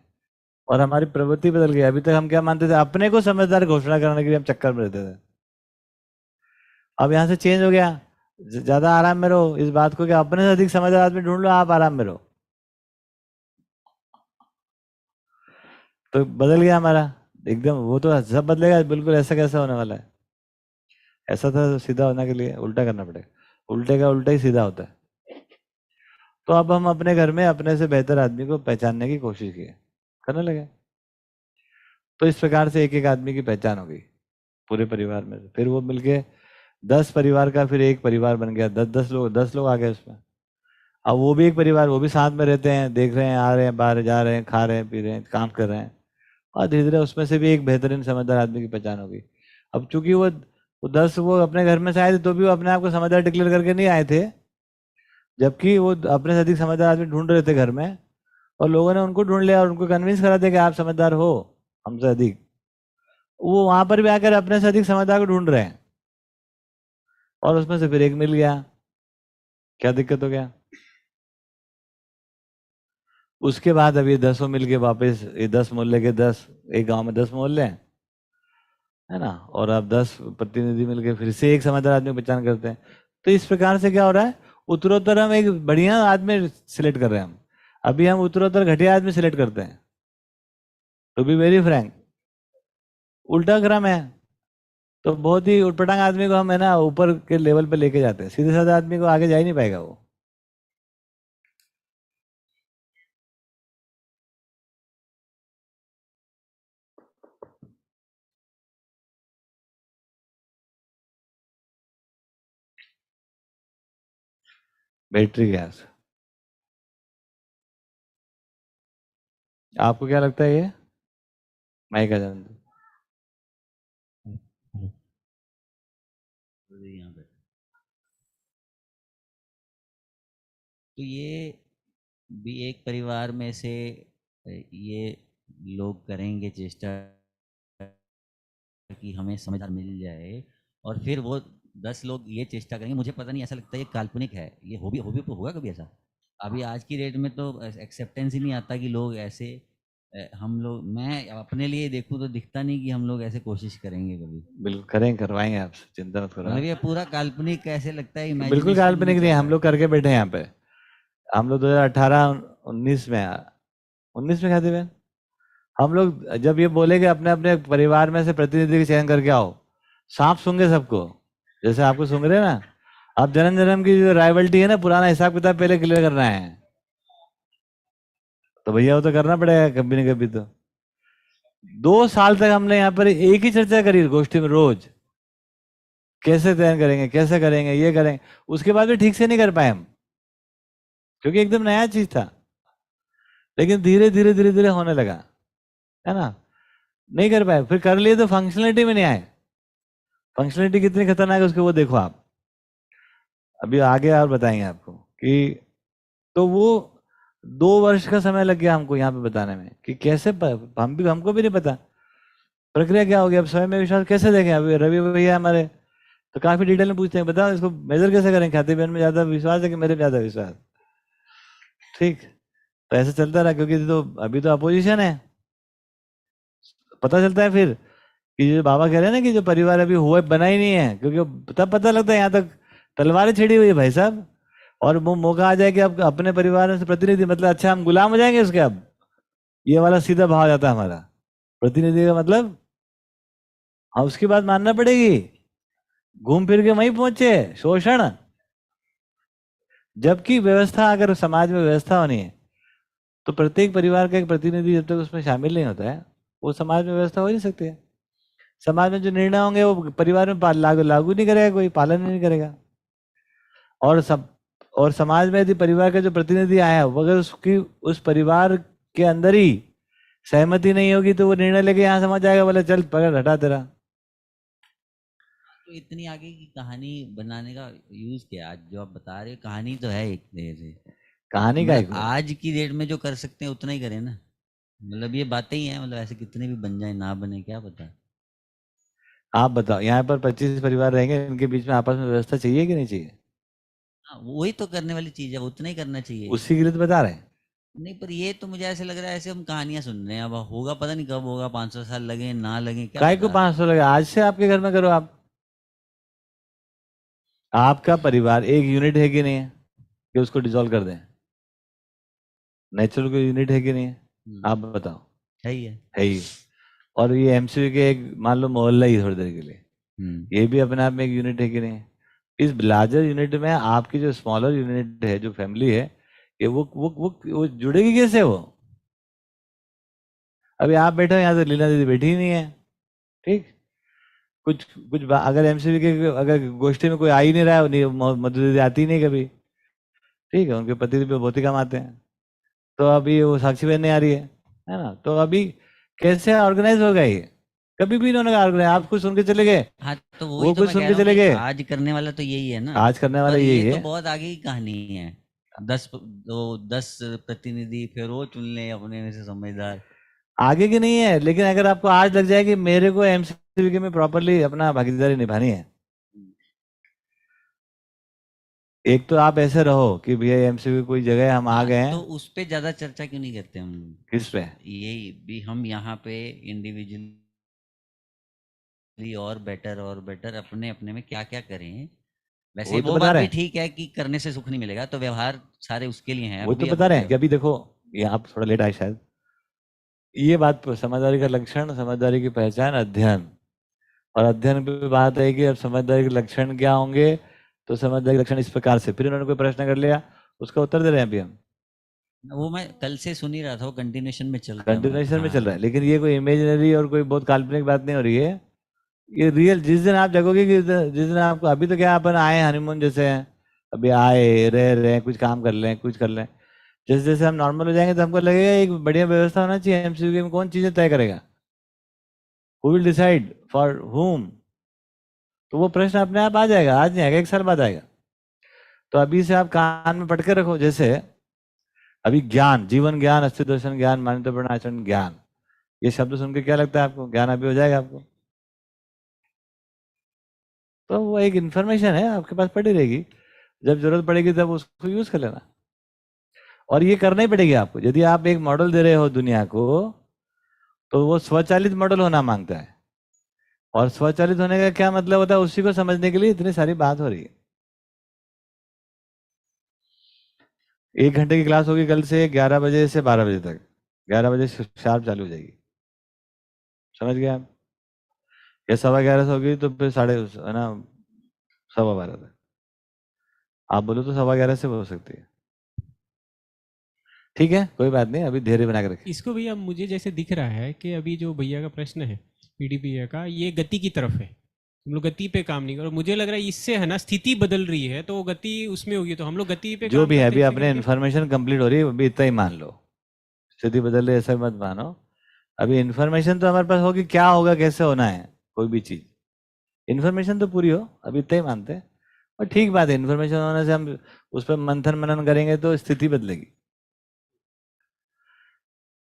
और हमारी प्रवृत्ति बदल गई। अभी तक हम क्या मानते थे, अपने को समझदार घोषणा करने के लिए हम चक्कर में रहते थे। अब यहाँ से चेंज हो गया, ज्यादा आराम में रहो इस बात को कि अपने से अधिक समझदार आदमी ढूंढ लो, आप आराम में रहो। तो बदल गया हमारा एकदम। वो तो सब बदलेगा बिल्कुल, ऐसा कैसा होने वाला है। ऐसा था तो सीधा होने के लिए उल्टा करना पड़ेगा, उल्टे का उल्टा ही सीधा होता है। तो अब हम अपने घर में अपने से बेहतर आदमी को पहचानने की कोशिश की, करने लगे। तो इस प्रकार से एक एक आदमी की पहचान हो गई पूरे परिवार में। फिर वो मिलके 10 परिवार का फिर एक परिवार बन गया। 10 लोग आ गए उसमें। अब वो भी एक परिवार, वो भी साथ में रहते हैं, देख रहे हैं, आ रहे हैं, बाहर जा रहे हैं, खा रहे हैं, पी रहे हैं, काम कर रहे हैं। और धीरे धीरे उसमें से भी एक बेहतरीन समझदार आदमी की पहचान हो गई। अब चूंकि वो 10 वो अपने घर में से आए थे, तो भी वो अपने आप को समझदार डिक्लेयर करके नहीं आए थे, जबकि वो अपने से अधिक समझदार आदमी ढूंढ रहे थे घर में। और लोगों ने उनको ढूंढ लिया और उनको कन्विंस करा दिया कि आप समझदार हो हमसे अधिक। वो वहां पर भी आकर अपने से अधिक समझदार को ढूंढ रहे हैं, और उसमें से फिर एक मिल गया। क्या दिक्कत हो गया। उसके बाद अब ये 10 मिल के वापस, ये 10 मोहल्ले के 10, एक गांव में 10 मोहल्ले हैं, है ना। और अब 10 प्रतिनिधि मिलके फिर से एक समझदार आदमी की पहचान करते हैं। तो इस प्रकार से क्या हो रहा है, उत्तरोत्तर हम एक बढ़िया आदमी सिलेक्ट कर रहे हैं। हम अभी हम उत्तरोत्तर घटिया आदमी सिलेक्ट करते हैं। टू बी वेरी फ्रैंक, उल्टा क्रम है। तो बहुत ही उटपटांग आदमी को हम, है ना, ऊपर के लेवल पे लेके जाते हैं। सीधे साधे आदमी को आगे जा ही नहीं पाएगा वो। बैटरी गैस, आपको क्या लगता है ये माइक आ जाने दो। यहाँ पे तो ये भी एक परिवार में से ये लोग करेंगे चेष्टा कि हमें समझदार मिल जाए, और फिर वो 10 लोग ये चेष्टा करेंगे। मुझे पता नहीं, ऐसा लगता है ये काल्पनिक है। ये हो भी होगा कभी ऐसा? अभी आज की डेट में तो एक्सेप्टेंस ही नहीं आता कि लोग ऐसे हम लोग, मैं अपने लिए देखूं तो दिखता नहीं कि हम लोग ऐसे कोशिश करेंगे कभी। बिल्कुल करेंगे, करवाएंगे आपसे, चिंता मत करो। मतलब ये पूरा काल्पनिक कैसे लगता है, बिल्कुल imagination काल्पनिक में नहीं, चल हम रहा लोग करके बैठे हैं यहाँ पे। हम लोग 2018-19 में, 19 में खाते बहन, हम लोग जब ये बोले कि अपने अपने परिवार में से प्रतिनिधि का चयन करके आओ, सांप सूंघे सबको, जैसे आपको सूंघ रहे हैं ना। अब जन्म जन्म की जो राइवल्टी है ना, पुराना हिसाब किताब पहले क्लियर करना है। तो भैया वो तो करना पड़ेगा कभी न कभी। तो 2 साल तक हमने यहाँ पर एक ही चर्चा करी गोष्ठी में, रोज कैसे चयन करेंगे, कैसे करेंगे, ये करेंगे। उसके बाद भी ठीक से नहीं कर पाए हम, क्योंकि एकदम नया चीज था। लेकिन धीरे धीरे धीरे धीरे होने लगा, है ना। नहीं कर पाए, फिर कर लिए तो फंक्शनलिटी में नहीं आए। फंक्शनलिटी कितनी खतरनाक है उसके, वो देखो आप। अभी आगे और बताएंगे आपको कि, तो वो 2 वर्ष का समय लग गया हमको यहाँ पे बताने में कि कैसे हमको भी नहीं पता प्रक्रिया क्या होगी। अब स्वयं में विश्वास कैसे देखें। अभी रवि भैया हमारे तो काफी डिटेल में पूछते हैं, बताओ इसको मेजर कैसे करें, खाते बहन में ज्यादा विश्वास है कि मेरे में ज्यादा विश्वास। ठीक, तो ऐसे चलता रहा, क्योंकि तो अभी तो अपोजिशन है। पता चलता है फिर कि जो बाबा कह रहे हैं ना कि जो परिवार अभी हुआ बना ही नहीं है, क्योंकि तब पता लगता है यहाँ तक तलवारें छिड़ी हुई है भाई साहब। और वो मौका आ जाए कि अब अपने परिवार से प्रतिनिधि, मतलब अच्छा हम गुलाम हो जाएंगे उसके। अब ये वाला सीधा भाव जाता है हमारा। प्रतिनिधि का मतलब हाँ उसकी बात मानना पड़ेगी। घूम फिर के वहीं पहुंचे, शोषण। जबकि व्यवस्था, अगर समाज में व्यवस्था होनी है तो प्रत्येक परिवार का एक प्रतिनिधि जब तक उसमें शामिल नहीं होता है, वो समाज में व्यवस्था हो ही नहीं सकती है। समाज में जो निर्णय होंगे वो परिवार में लागू लागू नहीं करेगा, कोई पालन नहीं करेगा। और सब, और समाज में यदि परिवार का जो प्रतिनिधि आया वो अगर उसकी उस परिवार के अंदर ही सहमति नहीं होगी तो वो निर्णय लेके यहाँ समझ जाएगा, बोले चल पकड़ हटा तेरा। तो इतनी आगे की कहानी बनाने का यूज क्या? आज जो आप बता रहे हो कहानी तो है एक तरह से। कहानी का मतलब आज की डेट में जो कर सकते हैं उतना ही करें ना। मतलब ये बातें ही हैं, मतलब ऐसे कितने भी बन जाए ना बने क्या पता। आप बताओ, यहाँ पर 25 परिवार रहेंगे, इनके बीच में आपस में व्यवस्था चाहिए कि नहीं चाहिए? हाँ वही तो करने वाली चीज है, उतना ही करना चाहिए। उसी के लिए तो बता रहे हैं। नहीं पर ये तो मुझे ऐसे लग रहा है ऐसे हम कहानियां सुन रहे हैं, अब होगा पता नहीं कब होगा, 500 साल लगे ना लगे क्या काय को पता। 500 लगे? आज से आपके घर में करो आप। आपका परिवार एक यूनिट है कि नहीं है कि उसको डिसॉल्व कर दें? नेचुरल कोई यूनिट है कि नहीं है? आप बताओ। है ही है। है ही। और ये एमसीयू के एक मान लो मोहल्ला ही थोड़ी देर के लिए, ये भी अपने आप में एक यूनिट है कि नहीं है? इस लार्जर यूनिट में आपकी जो स्मॉलर यूनिट है, जो फैमिली है, ये वो जुड़ेगी कैसे वो? अभी आप बैठे हो यहाँ से, लीला दीदी बैठी ही नहीं है। ठीक। कुछ कुछ अगर एमसीबी के अगर गोष्ठी में कोई आ ही नहीं रहा है, मधु दीदी आती ही नहीं कभी। ठीक है, उनके पति भी बहुत ही कम आते हैं। तो अभी वो साक्षी बहन नहीं आ रही है ना? तो अभी कैसे ऑर्गेनाइज होगा ये? कभी भी इन्होंने ऑर्गेनाइज, आप कुछ सुन के चले गए, हाँ तो वही वो तो कुछ मैं सुन कह के रहा हूँ चले कि गए। आज करने वाला तो यही है ना। आज करने वाला पर यही ये तो है। बहुत आगे की कहानी है। 10 प्रतिनिधि फिर वो चुन ले अपने में से समझदार। आगे की नहीं है, लेकिन अगर आपको आज लग जाए कि मेरे को एमसीबी में प्रॉपरली अपना भागीदारी निभानी है, एक तो आप ऐसे रहो कि भैया एमसीबी कोई जगह हम आ हाँ गए तो हैं। उस पे ज्यादा चर्चा क्यों नहीं करते हम? किस पे? यही भी हम यहाँ पे इंडिविजुअली और बेटर अपने अपने में क्या क्या करें। वैसे वही तो वो बता बात रहे भी हैं। ठीक है कि करने से सुख नहीं मिलेगा, तो व्यवहार सारे उसके लिए हैं वही तो अभी बता अब रहे हैं कि अभी देखो, ये आप थोड़ा लेट आए शायद। ये बात समझदारी का लक्षण, समझदारी की पहचान, अध्ययन। और अध्ययन पे बात है कि अब समझदारी के लक्षण क्या होंगे, तो समझदारी के लक्षण इस प्रकार से, फिर उन्होंने कोई प्रश्न कर लिया, उसका उत्तर दे रहे हैं अभी हम। वो मैं कल से सुन ही रहा था, वो कंटिन्यूशन में चल रहा है मतलब। कंटिन्यूशन में चल रहा हाँ है, लेकिन ये कोई इमेजिनरी और कोई बहुत काल्पनिक बात नहीं हो रही है। ये रियल, जिस दिन आप जगोगे कि जिस दिन आपको, अभी तो क्या अपन आए हनीमून जैसे हैं, अभी आए रह रहे हैं, कुछ काम कर लें, कुछ कर लें। जैसे जैसे हम नॉर्मल हो जाएंगे तो हमको लगेगा एक बढ़िया व्यवस्था होना चाहिए। एमसीक्यू में कौन चीजें तय करेगा? Who will decide for whom? तो वो प्रश्न अपने आप आ जाएगा, आज नहीं आएगा, 1 साल बाद आएगा। तो अभी से आप कान में पटके रखो। जैसे अभी ज्ञान, जीवन ज्ञान, अस्तित्व दर्शन ज्ञान, मान्यतापूर्ण आचरण ज्ञान, ये शब्द सुन के क्या लगता है आपको? ज्ञान अभी हो जाएगा आपको? तो वो एक इंफॉर्मेशन है, आपके पास पड़ी रहेगी, जब जरूरत पड़ेगी तब उसको यूज कर लेना। और ये करना ही पड़ेगी आपको। यदि आप एक मॉडल दे रहे हो दुनिया को, तो वो स्वचालित मॉडल होना मांगता है। और स्वचालित होने का क्या मतलब होता है, उसी को समझने के लिए इतनी सारी बात हो रही है। 1 घंटे की क्लास होगी कल से, 11 बजे से 12 बजे तक। 11 बजे शार्प चालू हो जाएगी। समझ गए आप? या 11:15 से होगी तो फिर साढ़े, है ना, 12:15 तक। आप बोलो तो 11:15 से हो सकती है। ठीक है, कोई बात नहीं, अभी धैर्य बना के रखिए। इसको भैया मुझे जैसे दिख रहा है कि अभी जो भैया का प्रश्न है, पीडी भैया का, ये गति की तरफ है। हम लोग गति पे काम नहीं कर, और मुझे लग रहा है इससे है ना स्थिति बदल रही है, तो वो गति उसमें होगी, तो हम लोग गति पे जो काम भी है, करते अभी हैं, अपने इन्फॉर्मेशन कंप्लीट हो रही है, अभी इतना ही मान लो। स्थिति बदल रही है ऐसा मत मानो। अभी इन्फॉर्मेशन तो हमारे पास होगी, क्या होगा, कैसे होना है, कोई भी चीज, इन्फॉर्मेशन तो पूरी हो, अभी इतना ही मानते हैं। और ठीक बात है, इन्फॉर्मेशन होने से हम उस पर मंथन मनन करेंगे तो स्थिति बदलेगी।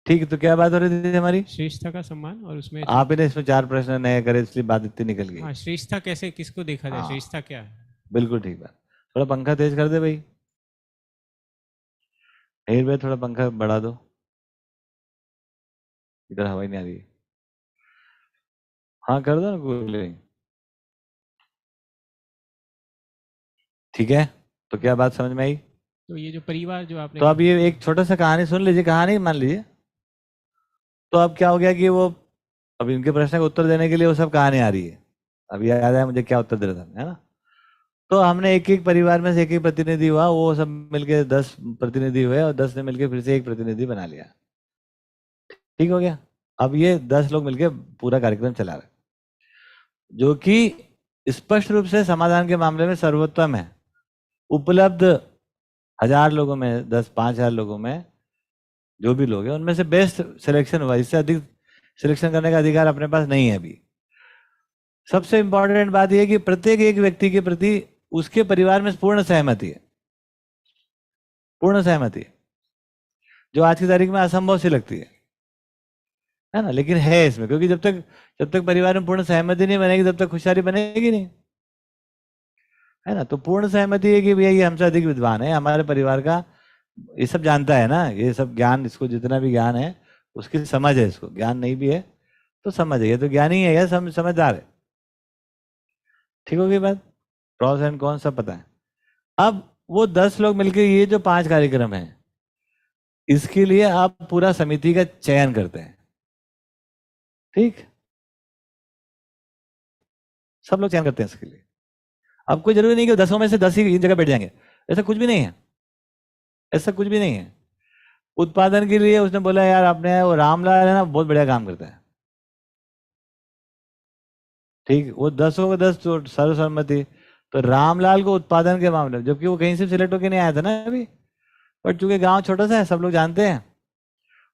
ठीक है, तो क्या बात हो रही थी हमारी? श्रेष्ठता का सम्मान, और उसमें आप ही ने इसमें 4 प्रश्न नए करे, इसलिए बात इतनी निकल गई। हाँ, श्रेष्ठता कैसे, किसको देखा जाए, हाँ, श्रेष्ठता क्या है? बिल्कुल ठीक बात। थोड़ा पंखा तेज कर दे भाई, हेर भाई थोड़ा पंखा बढ़ा दो, इधर हवा ही नहीं आ रही है। हाँ कर दो ना कूलिंग। ठीक है, तो क्या बात समझ में आई? तो ये जो परिवार जो आपने तो अब ये एक छोटा सा कहानी सुन लीजिए, कहानी मान लीजिए। तो अब क्या हो गया कि वो, अब इनके प्रश्न का उत्तर देने के लिए वो सब कहानी आ रही है। अब याद आया मुझे क्या उत्तर दे रहा था, है ना? तो हमने एक एक परिवार में से एक एक प्रतिनिधि हुआ, वो सब मिलके 10 प्रतिनिधि हुए और 10 ने मिलके फिर से एक प्रतिनिधि बना लिया। ठीक हो गया। अब ये 10 लोग मिलके पूरा कार्यक्रम चला रहे, जो कि स्पष्ट रूप से समाधान के मामले में सर्वोत्तम है। उपलब्ध 1000 लोगों में, 10-5000 लोगों में जो भी लोग हैं उनमें से बेस्ट सिलेक्शन हुआ। इससे अधिक सिलेक्शन करने का अधिकार अपने पास नहीं है अभी। सबसे इंपॉर्टेंट बात यह है कि प्रत्येक एक व्यक्ति के प्रति उसके परिवार में पूर्ण सहमति है, पूर्ण सहमति है, जो आज की तारीख में असंभव सी लगती है ना? लेकिन है इसमें, क्योंकि जब तक परिवार में पूर्ण सहमति नहीं बनेगी तब तक खुशहाली बनेगी नहीं, है ना? तो पूर्ण सहमति है कि भैया ये हमसे अधिक विद्वान है, हमारे परिवार का ये सब जानता है ना, ये सब ज्ञान, इसको जितना भी ज्ञान है उसकी समझ है, इसको ज्ञान नहीं भी है तो समझ है, ये तो ज्ञानी है, ये समझदार है। ठीक होगी बात? प्रॉस एंड कॉन्स सब पता है। अब वो 10 लोग मिलकर ये जो 5 कार्यक्रम है, इसके लिए आप पूरा समिति का चयन करते हैं। ठीक, सब लोग चयन करते हैं इसके लिए। अब कोई जरूरी नहीं कि 10 में से 10 ही इन जगह बैठ जाएंगे, ऐसा कुछ भी नहीं है, ऐसा कुछ भी नहीं है। उत्पादन के लिए उसने बोला यार आपने, वो रामलाल है ना, बहुत बढ़िया काम करता है, ठीक, वो 10 को 10 तो सर्वसम्मति। तो रामलाल को उत्पादन के मामले में, जबकि वो कहीं से सिलेक्ट होकर नहीं आया था ना अभी, पर चूंकि गांव छोटा सा है, सब लोग जानते हैं,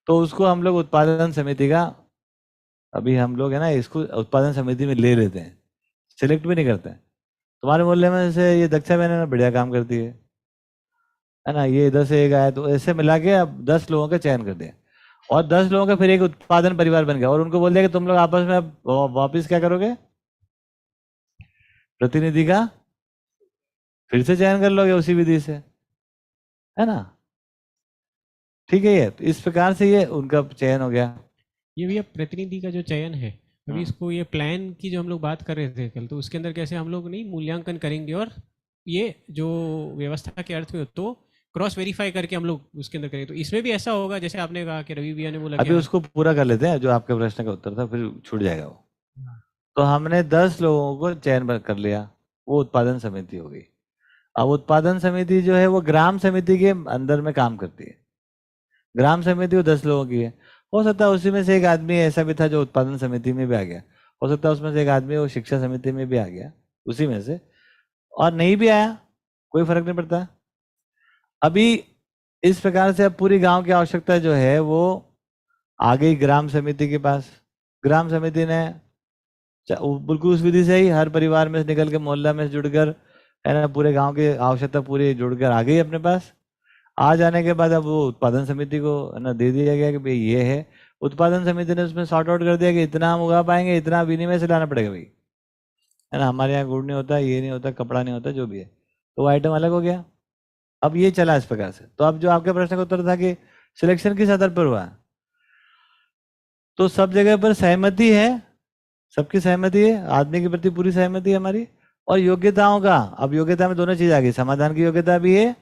तो उसको हम लोग उत्पादन समिति का, अभी हम लोग है ना, इसको उत्पादन समिति में ले लेते हैं, सिलेक्ट भी नहीं करते हैं। तुम्हारे मोहल्ले में से ये दक्षा बहन है ना, बढ़िया काम करती है ना, ये इधर से एक आया, तो ऐसे मिला के अब 10 लोगों का चयन कर दिया और 10 लोगों का फिर एक उत्पादन परिवार बन गया और उनको बोल दिया कि तुम लोग आपस में अब वापिस क्या करोगे, प्रतिनिधि का फिर से चयन कर लोगे उसी विधि से, है ना? ठीक है, ये तो इस प्रकार से ये उनका चयन हो गया। ये भैया प्रतिनिधि का जो चयन है, अभी इसको ये प्लान की जो हम लोग बात कर रहे थे कल, तो उसके अंदर कैसे हम लोग नहीं मूल्यांकन करेंगे और ये जो व्यवस्था के अर्थ में तो क्रॉस वेरीफाई करके हम लोग उसके अंदर करेंगे। तो इसमें भी ऐसा होगा जैसे आपने कहा कि रवि भैया ने बोला अभी उसको पूरा कर लेते हैं, जो आपके प्रश्न का उत्तर था, फिर छूट जाएगा वो। तो हमने 10 लोगों को चयन कर लिया, वो उत्पादन समिति हो गई। अब उत्पादन समिति जो है वो ग्राम समिति के अंदर में काम करती है। ग्राम समिति वो 10 लोगों की है। हो सकता है उसी में से एक आदमी ऐसा भी था जो उत्पादन समिति में भी आ गया, हो सकता है उसमें से एक आदमी वो शिक्षा समिति में भी आ गया उसी में से, और नहीं भी आया कोई फर्क नहीं पड़ता। अभी इस प्रकार से अब पूरी गांव की आवश्यकता जो है वो आ गई ग्राम समिति के पास। ग्राम समिति ने बिल्कुल उस विधि से ही हर परिवार में से निकल के मोहल्ला में जुड़कर, है ना, पूरे गांव की आवश्यकता पूरी जुड़कर आ गई अपने पास। आ जाने के बाद अब वो उत्पादन समिति को, है ना, दे दिया गया कि भाई ये है। उत्पादन समिति ने उसमें सॉर्ट आउट कर दिया कि इतना हम उगा पाएंगे, इतना विनिमय से लाना पड़ेगा भाई, है ना, हमारे यहाँ गुड़ नहीं होता, ये नहीं होता, कपड़ा नहीं होता, जो भी है, तो वो आइटम अलग हो गया। अब ये चला इस प्रकार से। तो अब जो आपके प्रश्न का उत्तर था कि सिलेक्शन किस आधार पर हुआ, तो सब जगह पर सहमति है, सबकी सहमति है, आदमी के प्रति पूरी सहमति है हमारी, और योग्यताओं का, अब योग्यता में दोनों चीज आ गई, समाधान की योग्यता भी है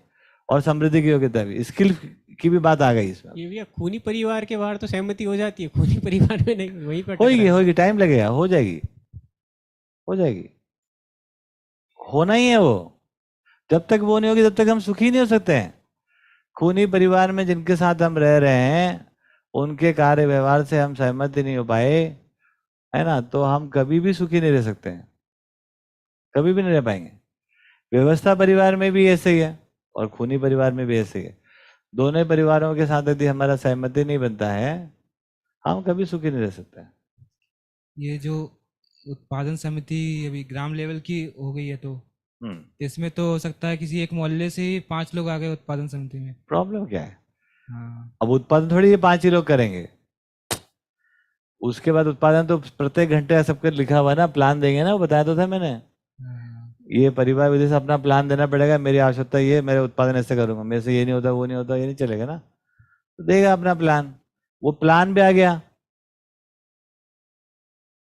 और समृद्धि की योग्यता भी, स्किल की भी बात आ गई इसमें। ये भैया खूनी परिवार के बाहर तो सहमति हो जाती है, खूनी परिवार में नहीं, वहीं पर होगी होगी, टाइम लगेगा, हो जाएगी, हो जाएगी, होना ही है वो। जब तक वो नहीं होगी तब तक हम सुखी नहीं हो सकते हैं। खूनी परिवार में जिनके साथ हम रह रहे हैं उनके कार्य व्यवहार से हम सहमत ही नहीं हो पाए, है ना, तो हम कभी भी सुखी नहीं रह सकते हैं, कभी भी नहीं रह पाएंगे। व्यवस्था परिवार में भी ऐसे ही है और खूनी परिवार में भी ऐसे ही है। दोनों परिवारों के साथ यदि हमारा सहमति नहीं बनता है, हम कभी सुखी नहीं रह सकते हैं। ये जो उत्पादन समिति अभी ग्राम लेवल की हो गई है, तो इसमें तो हो सकता है किसी एक मोहल्ले से ही 5 लोग आ गए उत्पादन समिति में। प्रॉब्लम क्या है? हाँ, अब उत्पादन थोड़ी ये 5 ही लोग करेंगे, उसके बाद उत्पादन तो प्रत्येक घंटे सबके लिखा हुआ है ना, प्लान देंगे ना, वो बताया तो था मैंने। हाँ, ये परिवार विधि से अपना प्लान देना पड़ेगा, मेरी आवश्यकता ये, मेरे उत्पादन ऐसे करूंगा, मेरे से ये नहीं होता, वो नहीं होता, ये नहीं चलेगा ना, तो देगा अपना प्लान, वो प्लान भी आ गया।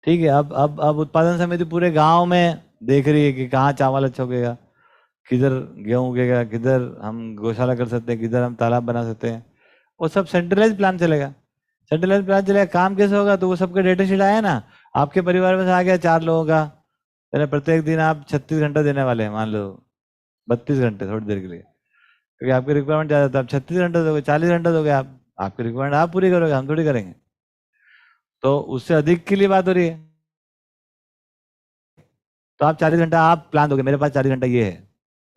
ठीक है, अब उत्पादन समिति पूरे गांव में देख रही है कि कहाँ चावल अच्छा उगेगा, किधर गेहूं उगेगा, किधर हम गौशाला कर सकते हैं, किधर हम तालाब बना सकते हैं, वो सब सेंट्रलाइज प्लान चलेगा। सेंट्रलाइज प्लान चलेगा, काम कैसे होगा, तो वो सबका डेटा शीट आया ना, आपके परिवार में से आ गया 4 लोगों का, पहले प्रत्येक दिन आप 36 घंटा देने वाले हैं, मान लो 32 घंटे थोड़ी देर के लिए, क्योंकि आपकी रिक्वायरमेंट ज़्यादा, तो आप 36 घंटा दोगे, 40 घंटा दोगे, आप आपकी रिक्वायरमेंट आप पूरी करोगे, हम थोड़ी करेंगे। तो उससे अधिक के लिए बात हो रही है, तो आप 40 घंटा आप प्लान दोगे, मेरे पास 40 घंटा ये है,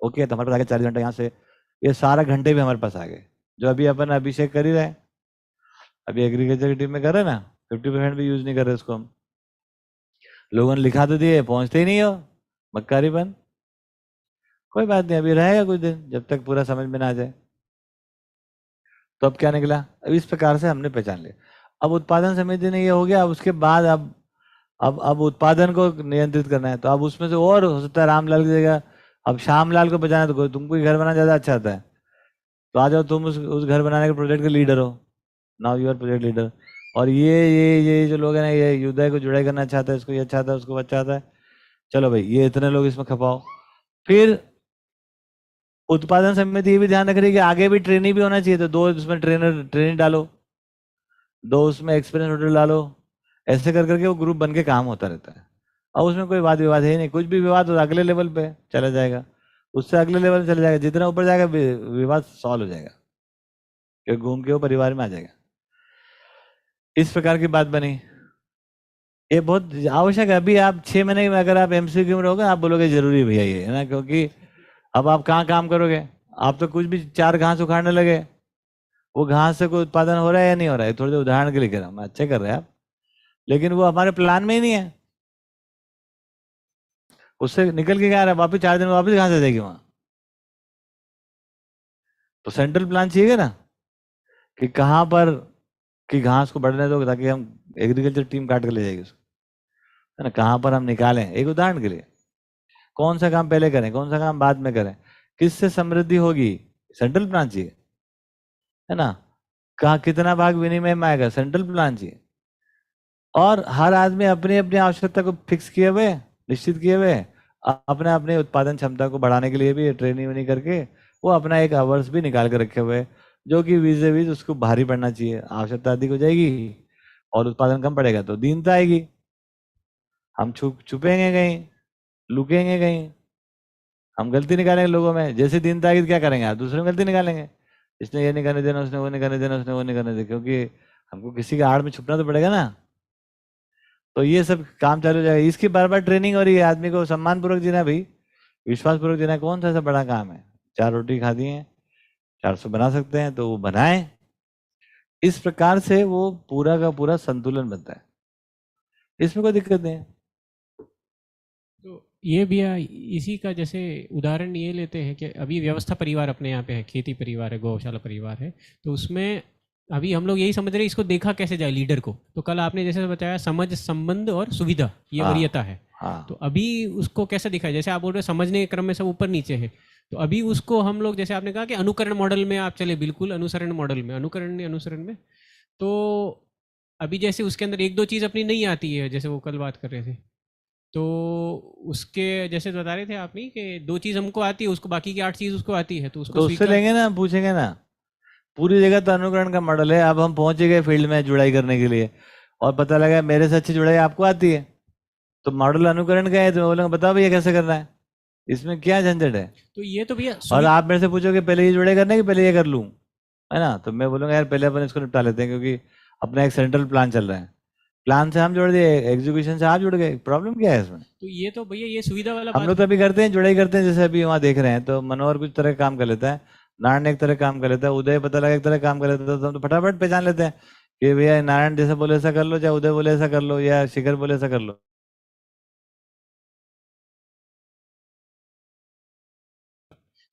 ओके, तो हमारे पास आ गया 40 घंटा यहाँ से, ये सारा घंटे भी हमारे पास आ गए, जो अभी अपन अभिषेक कर ही रहे हैं, अभी एग्रीकल्चर की टीम में कर रहे हैं ना, 50% भी यूज नहीं कर रहे उसको हम, लोगों ने लिखा तो दिए, पहुंचते ही नहीं हो, मक्कारीपन। कोई बात नहीं, अभी रहेगा कुछ दिन, जब तक पूरा समझ में ना आ जाए। तो अब क्या निकला, अब इस प्रकार से हमने पहचान लिया। अब उत्पादन समिति ने ये हो गया, अब उसके बाद अब उत्पादन को नियंत्रित करना है, तो अब उसमें से और हो सकता है रामलाल की जगह अब श्यामलाल को बचाना है, तो तुमको ही घर बनाना ज्यादा अच्छा आता है, तो आ जाओ तुम उस घर बनाने के प्रोजेक्ट के लीडर हो, now you are project leader. और ये जो लोग हैं ना, ये युदय को जुड़ाई करना चाहता है, इसको ये अच्छा आता है, उसको अच्छा आता है, चलो भाई ये इतने लोग इसमें खपाओ। फिर उत्पादन समिति ये भी ध्यान रख रही है कि आगे भी ट्रेनिंग भी होना चाहिए, तो 2 उसमें ट्रेनिंग डालो, 2 उसमें एक्सपीरियंस होल्डर डालो, ऐसे कर करके वो ग्रुप बन के काम होता रहता है। और उसमें कोई वाद विवाद है ही नहीं, कुछ भी विवाद हो तो अगले लेवल पे चला जाएगा, उससे अगले लेवल चला जाएगा, जितना ऊपर जाएगा विवाद सॉल्व हो जाएगा, क्योंकि घूम के वो परिवार में आ जाएगा। इस प्रकार की बात बनी, ये बहुत आवश्यक है। अभी आप 6 महीने में अगर आप एमसीक्यू में रहोगे, आप बोलोगे जरूरी भैया ये है ना, क्योंकि अब आप कहाँ काम करोगे, आप तो कुछ भी 4 घास उखाड़ने लगे, वो घास से कोई उत्पादन हो रहा है या नहीं हो रहा है, थोड़े देर उदाहरण के लिए कह रहा हूँ मैं, अच्छे कर रहे हैं आप, लेकिन वो हमारे प्लान में ही नहीं है, उससे निकल के क्या आ रहा है, वापिस 4 दिन में वापिस घास आ जाएगी वहां, तो सेंट्रल प्लान चाहिए ना, कि कहाँ पर कि घास को बढ़ने दो, ताकि हम एग्रीकल्चर टीम काट कर ले जाएगी उसको, है ना, कहाँ पर हम निकालें, एक उदाहरण के लिए, कौन सा काम पहले करें, कौन सा काम बाद में करें, किससे समृद्धि होगी, सेंट्रल प्लान चाहिए, है ना, कहा कितना भाग विनिमय में आएगा, सेंट्रल प्लान चाहिए। और हर आदमी अपनी अपनी आवश्यकता को फिक्स किए हुए, निश्चित किए हुए, अपने अपने उत्पादन क्षमता को बढ़ाने के लिए भी ट्रेनिंग वेनिंग करके वो अपना एक आवर्स भी निकाल कर रखे हुए, जो कि वीजे वीज उसको भारी पड़ना चाहिए, आवश्यकता अधिक हो जाएगी और उत्पादन कम पड़ेगा तो दीनता आएगी, हम छुपेंगे कहीं, लुकेंगे कहीं, हम गलती निकालेंगे लोगों में, जैसे दीनता आएगी तो क्या करेंगे, आप दूसरे में गलती निकालेंगे, इसने ये नहीं करने देना, उसने वो नहीं करने देना, उसने वो नहीं करने देना, क्योंकि हमको किसी के आड़ में छुपना तो पड़ेगा ना, तो ये सब काम चालू हो जाएगा। इसकी बार बार ट्रेनिंग हो रही है, आदमी को सम्मान पूर्वक जीना, भाई विश्वास पूर्वक जीना, कौन सा ऐसा बड़ा काम है, 4 रोटी खा दी है, 400 बना सकते हैं तो वो बनाए, इस प्रकार से वो पूरा का पूरा संतुलन बनता है, इसमें कोई दिक्कत नहीं है। तो ये भी इसी का जैसे उदाहरण ये लेते हैं कि अभी व्यवस्था परिवार अपने यहाँ पे है, खेती परिवार है, गौशाला परिवार है, तो उसमें अभी हम लोग यही समझ रहे हैं इसको देखा कैसे जाए लीडर को, तो कल आपने जैसे बताया समझ, संबंध और सुविधा, ये हाँ, वरीयता है। हाँ, तो अभी उसको कैसे दिखाया, जैसे आप बोल रहे हैं समझने के क्रम में सब ऊपर नीचे है, तो अभी उसको हम लोग जैसे आपने कहा कि अनुकरण मॉडल में आप चले, बिल्कुल अनुसरण मॉडल में, अनुसरण में, तो अभी जैसे उसके अंदर 1-2 चीज़ अपनी नहीं आती है, जैसे वो कल बात कर रहे थे, तो उसके जैसे बता रहे थे आप नहीं कि 2 चीज़ हमको आती है, उसको बाकी की 8 चीज़ उसको आती है, तो उसको तो उससे लेंगे ना, पूछेंगे ना, पूरी जगह तो अनुकरण का मॉडल है। अब हम पहुंचे गए फील्ड में जुड़ाई करने के लिए और पता लगा मेरे से अच्छी जुड़ाई आपको आती है, तो मॉडल अनुकरण का है, तो मैं बोलूँगा बताओ भैया कैसे करना है, इसमें क्या झंझट है। तो ये तो भैया और आप मेरे से पूछोगे पहले ये जुड़ाई करना है कि पहले ये कर लूँ, है ना, तो मैं बोलूँगा यार पहले अपन इसको निपटा लेते हैं, क्योंकि अपना एक सेंट्रल प्लान चल रहा है, प्लान से हम जुड़ दिए, एग्जीक्यूशन से आप जुड़ गए, प्रॉब्लम क्या है इसमें। तो ये तो भैया ये सुविधा वाला हम लोग तो अभी करते हैं, जुड़ाई करते हैं, जैसे अभी वहाँ देख रहे हैं, तो मनोहर कुछ तरह का काम कर लेता है, नारायण एक तरह काम कर लेता है, उदय पता लगा एक तरह काम कर लेता है, तो हम तो फटाफट पहचान लेते हैं कि भैया नारायण जैसा बोले ऐसा कर लो, चाहे उदय बोले ऐसा कर लो, या शिखर बोले ऐसा कर लो।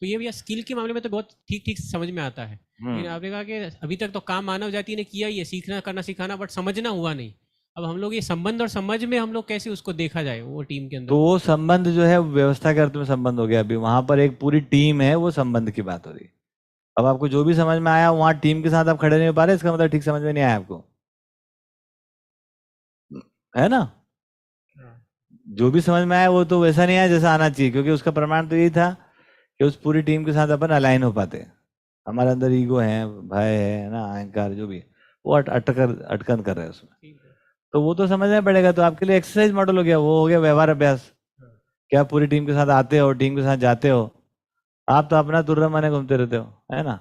तो ये भैया स्किल के मामले में तो बहुत ठीक ठीक समझ में आता है, लेकिन आपने कहा कि अभी तक तो काम मानव जाति ने किया ही है, सीखना करना सिखाना, बट समझना हुआ नहीं। अब हम लोग ये संबंध और समझ में हम लोग कैसे उसको देखा जाए वो टीम के अंदर, तो वो संबंध जो है व्यवस्था के अर्थ में संबंध हो गया, अभी वहां पर एक पूरी टीम है, वो संबंध की बात हो रही है। अब आपको जो भी समझ में आया वहां टीम के साथ आप खड़े नहीं हो पा रहे, इसका मतलब ठीक समझ में नहीं आया आपको, है ना, जो भी समझ में आया वो तो वैसा नहीं आया जैसा आना चाहिए, क्योंकि उसका प्रमाण तो यही था कि उस पूरी टीम के साथ अपन अलाइन हो पाते हैं। हमारे अंदर ईगो है, भय है ना, अहंकार जो भी है, वो अटकन कर रहे हैं उसमें। ठीक है। तो वो तो समझना पड़ेगा। तो आपके लिए एक्सरसाइज मॉडल हो गया, वो हो गया व्यवहार अभ्यास। हाँ। क्या पूरी टीम के साथ आते हो, टीम के साथ जाते हो? आप तो अपना तुर्रा माने घूमते रहते हो, है ना,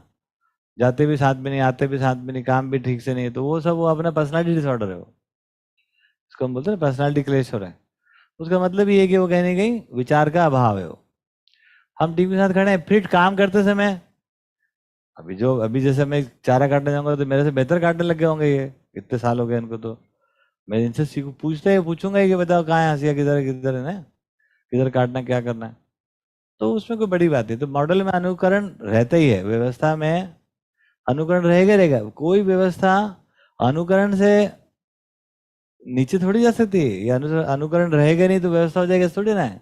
जाते भी साथ में नहीं, आते भी साथ में नहीं, काम भी ठीक से नहीं, तो वो सब वो अपना पर्सनालिटी डिसऑर्डर है। वो इसको हम बोलते हैं पर्सनालिटी क्लेश हो रहा है। उसका मतलब ये है कि वो कहीं ना कहीं विचार का अभाव है। वो हम टीम के साथ खड़े हैं, फिर काम करते समय अभी जैसे मैं चारा काटने जाऊंगा तो मेरे से बेहतर काटने लग गए होंगे ये, इतने साल हो गए इनको, तो मैं इनसे पूछूंगा ही कि बताओ कहाँ है हंसिया, किधर है, किधर है ना, किधर काटना, क्या करना है। तो उसमें कोई बड़ी बात नहीं। तो मॉडल में अनुकरण रहता ही है, व्यवस्था में अनुकरण रहेगा। कोई व्यवस्था अनुकरण से नीचे थोड़ी जा सकती है। ये अनुकरण रहेगा नहीं तो व्यवस्था हो जाएगा, थोड़ी ना है।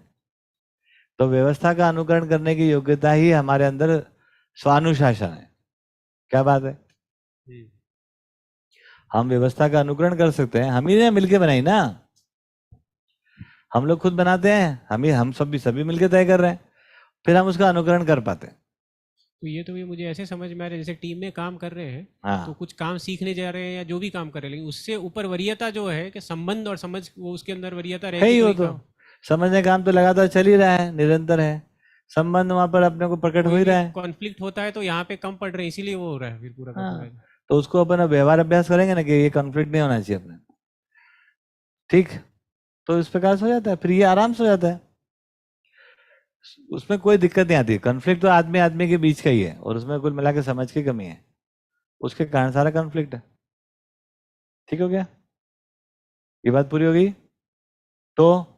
तो व्यवस्था का अनुकरण करने की योग्यता ही हमारे अंदर स्वानुशासन है। क्या बात है? हम व्यवस्था का अनुकरण कर सकते हैं, हम ही ने मिलके बनाई ना, हम लोग खुद बनाते हैं, हम सभी मिलके तय कर रहे हैं, फिर हम उसका अनुकरण कर पाते हैं। तो ये मुझे ऐसे समझ में आ रहा है, जैसे टीम में काम कर रहे हैं हाँ, तो कुछ काम सीखने जा रहे हैं या जो भी काम कर रहे हैं, लेकिन उससे ऊपर वरीयता जो है कि संबंध और समझ, वो उसके अंदर वरीयता है रहेगी ही तो वो ही तो काम। समझने का काम तो लगातार चल ही रहा है, निरंतर है, संबंध वहां पर अपने को प्रकट हो कोई ही भी रहा है। कॉन्फ्लिक्ट होता है तो यहाँ पे कम पड़ रहे हैं, इसीलिए वो हो रहा है फिर पूरा का पूरा। हाँ, तो उसको अपन अब व्यवहार अभ्यास करेंगे ना कि ये कॉन्फ्लिक्ट नहीं होना चाहिए अपने, ठीक, तो इस प्रकार से हो जाता है, फिर ये आराम से हो जाता है, उसमें कोई दिक्कत नहीं आती। कॉन्फ्लिक्ट तो आदमी आदमी के बीच का ही है, और उसमें कुल मिला के समझ की कमी है, उसके कारण सारा कॉन्फ्लिक्ट है। ठीक हो गया? ये बात पूरी हो गई। तो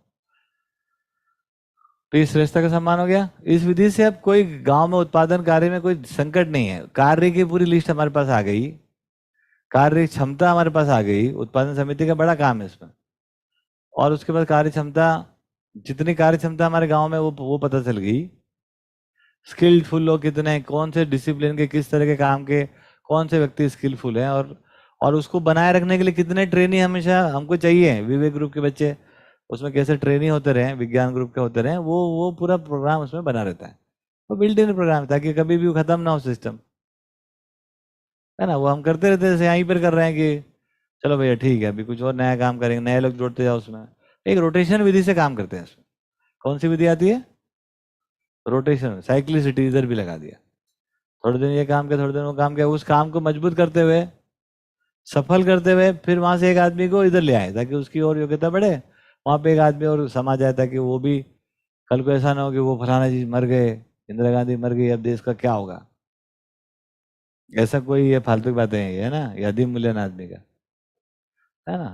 इस श्रेष्ठता का सम्मान हो गया। इस विधि से अब कोई गांव में उत्पादन कार्य में कोई संकट नहीं है। कार्य की पूरी लिस्ट हमारे पास आ गई, कार्य क्षमता हमारे पास आ गई। उत्पादन समिति का बड़ा काम है इसमें। और उसके बाद कार्य क्षमता, जितनी कार्य क्षमता हमारे गांव में वो पता चल गई। स्किल्डफुल लोग कितने हैं, कौन से डिसिप्लिन के, किस तरह के काम के, कौन से व्यक्ति स्किलफुल हैं, और उसको बनाए रखने के लिए कितने ट्रेनी हमेशा हमको चाहिए। विवेक ग्रुप के बच्चे उसमें कैसे ट्रेनी होते रहे, विज्ञान ग्रुप के होते रहे, वो पूरा प्रोग्राम उसमें बना रहता है। वो बिल्ट इन प्रोग्राम है, ताकि कभी भी वो खत्म ना हो सिस्टम, है ना। वो हम करते रहते हैं, जैसे यहीं पर कर रहे हैं कि चलो भैया ठीक है, अभी कुछ और नया काम करेंगे, नए लोग जोड़ते जाओ उसमें। एक रोटेशन विधि से काम करते हैं इसमें। कौन सी विधि आती है? रोटेशन, साइक्लिसिटी, इधर भी लगा दिया, थोड़े दिन ये काम किया, थोड़े दिन वो काम किया, उस काम को मजबूत करते हुए, सफल करते हुए, फिर वहां से एक आदमी को इधर ले आए ताकि उसकी और योग्यता बढ़े। वहां पे एक आदमी और समा जाए ताकि वो भी कल को ऐसा ना हो कि वो फलाना जी मर गए, इंदिरा गांधी मर गई, अब देश का क्या होगा। ऐसा कोई ये फालतू की बातें हैं, ये है ना, ये अधिक मूल्यन आदमी का, है ना।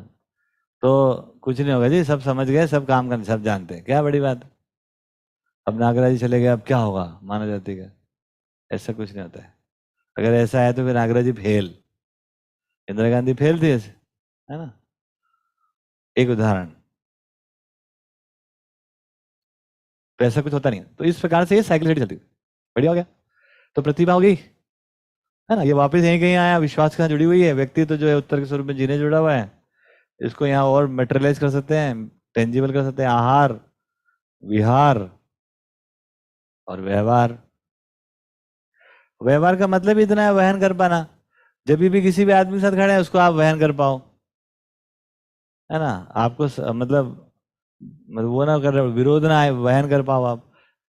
तो कुछ नहीं होगा जी, सब समझ गए, सब काम करने, सब जानते हैं, क्या बड़ी बात है। अब नागराज जी चले गए, अब क्या होगा मानव जाति का? ऐसा कुछ नहीं होता है। अगर ऐसा है तो फिर नागराज जी फेल, इंदिरा गांधी फेल थी ऐसे, है ना। एक उदाहरण, तो ऐसा कुछ होता नहीं है। तो इस प्रकार से ये साइकिल चलती है। बढ़िया हो गया। तो प्रतिभा हो गई, है ना, ये वापस यहीं कहीं आया, विश्वास के साथ जुड़ी हुई है। व्यक्ति तो जो है उत्तर के स्वरूप में जीने जुड़ा हुआ है, इसको यहाँ और मेटेरियलाइज कर सकते हैं, टेंजिबल कर सकते हैं। आहार, विहार और व्यवहार। व्यवहार का मतलब ही इतना है, वहन कर पाना। जब भी किसी भी आदमी के साथ खड़े हैं, उसको आप वहन कर पाओ, है ना। आपको मतलब वो ना कर, विरोध ना आए, वहन कर पाओ आप।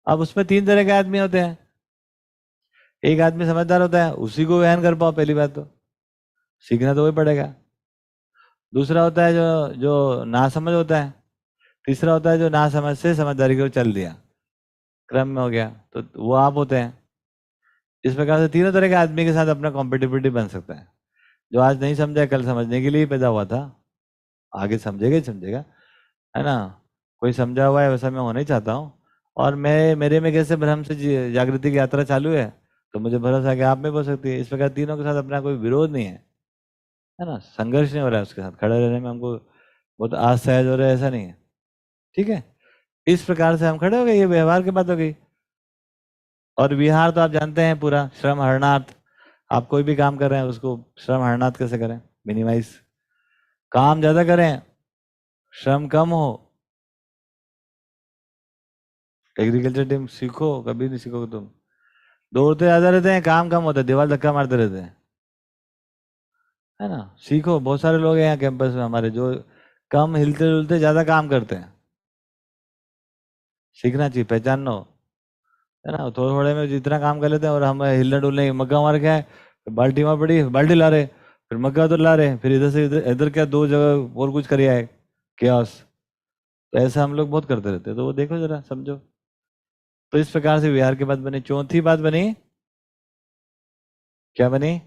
अब उसमें तीन तरह के आदमी होते हैं। एक आदमी समझदार होता है, उसी को वहन कर पाओ, पहली बात तो सीखना तो वही पड़ेगा। दूसरा होता है जो जो नासमझ होता है। तीसरा होता है जो नासमझ से समझदारी को चल दिया, क्रम में हो गया, तो वो आप होते हैं। इस प्रकार से तीनों तरह के आदमी के साथ अपना कॉम्पिटिबिलिटी बन सकता है। जो आज नहीं समझा, कल समझने के लिए ही पैदा हुआ था, आगे समझेगा ही समझेगा, है ना। कोई समझा हुआ है वैसा मैं होना ही चाहता हूँ। और मैं मेरे में कैसे भ्रम से जागृति की यात्रा चालू है, तो मुझे भरोसा है कि आप में भी हो सकती है। इस प्रकार तीनों के साथ अपना कोई विरोध नहीं है ना, संघर्ष नहीं हो रहा है, उसके साथ खड़े रहने में हमको बहुत असहज हो रहा है, ऐसा नहीं है। ठीक है, इस प्रकार से हम खड़े हो गए, ये व्यवहार की बात हो गई। और विहार तो आप जानते हैं, पूरा श्रम हरणार्थ। आप कोई भी काम कर रहे हैं उसको श्रम हरणार्थ कैसे करें, मिनिमाइज। काम ज्यादा करें, श्रम कम हो, एग्रीकल्चर टीम सीखो, कभी नहीं सीखोगे तुम। दौड़ते ज्यादा रहते हैं, काम कम होता है, दीवार धक्का मारते रहते हैं, है ना। सीखो, बहुत सारे लोग हैं यहाँ कैंपस में हमारे जो कम हिलते जुलते ज्यादा काम करते हैं। सीखना चाहिए, पहचानो, है ना। थोड़े थोड़े में जितना काम कर लेते हैं, और हम हिलने डुलने, मग्गा मार क्या है, बाल्टी वहां पड़ी, बाल्टी ला रहे, फिर मग्गा तो ला रहे, फिर इधर से इधर क्या, दो जगह और कुछ करिए है, chaos। तो ऐसा हम लोग बहुत करते रहते हैं, तो वो देखो जरा, समझो। तो इस प्रकार से विहार की बात बनी। चौथी बात बनी, क्या बनी?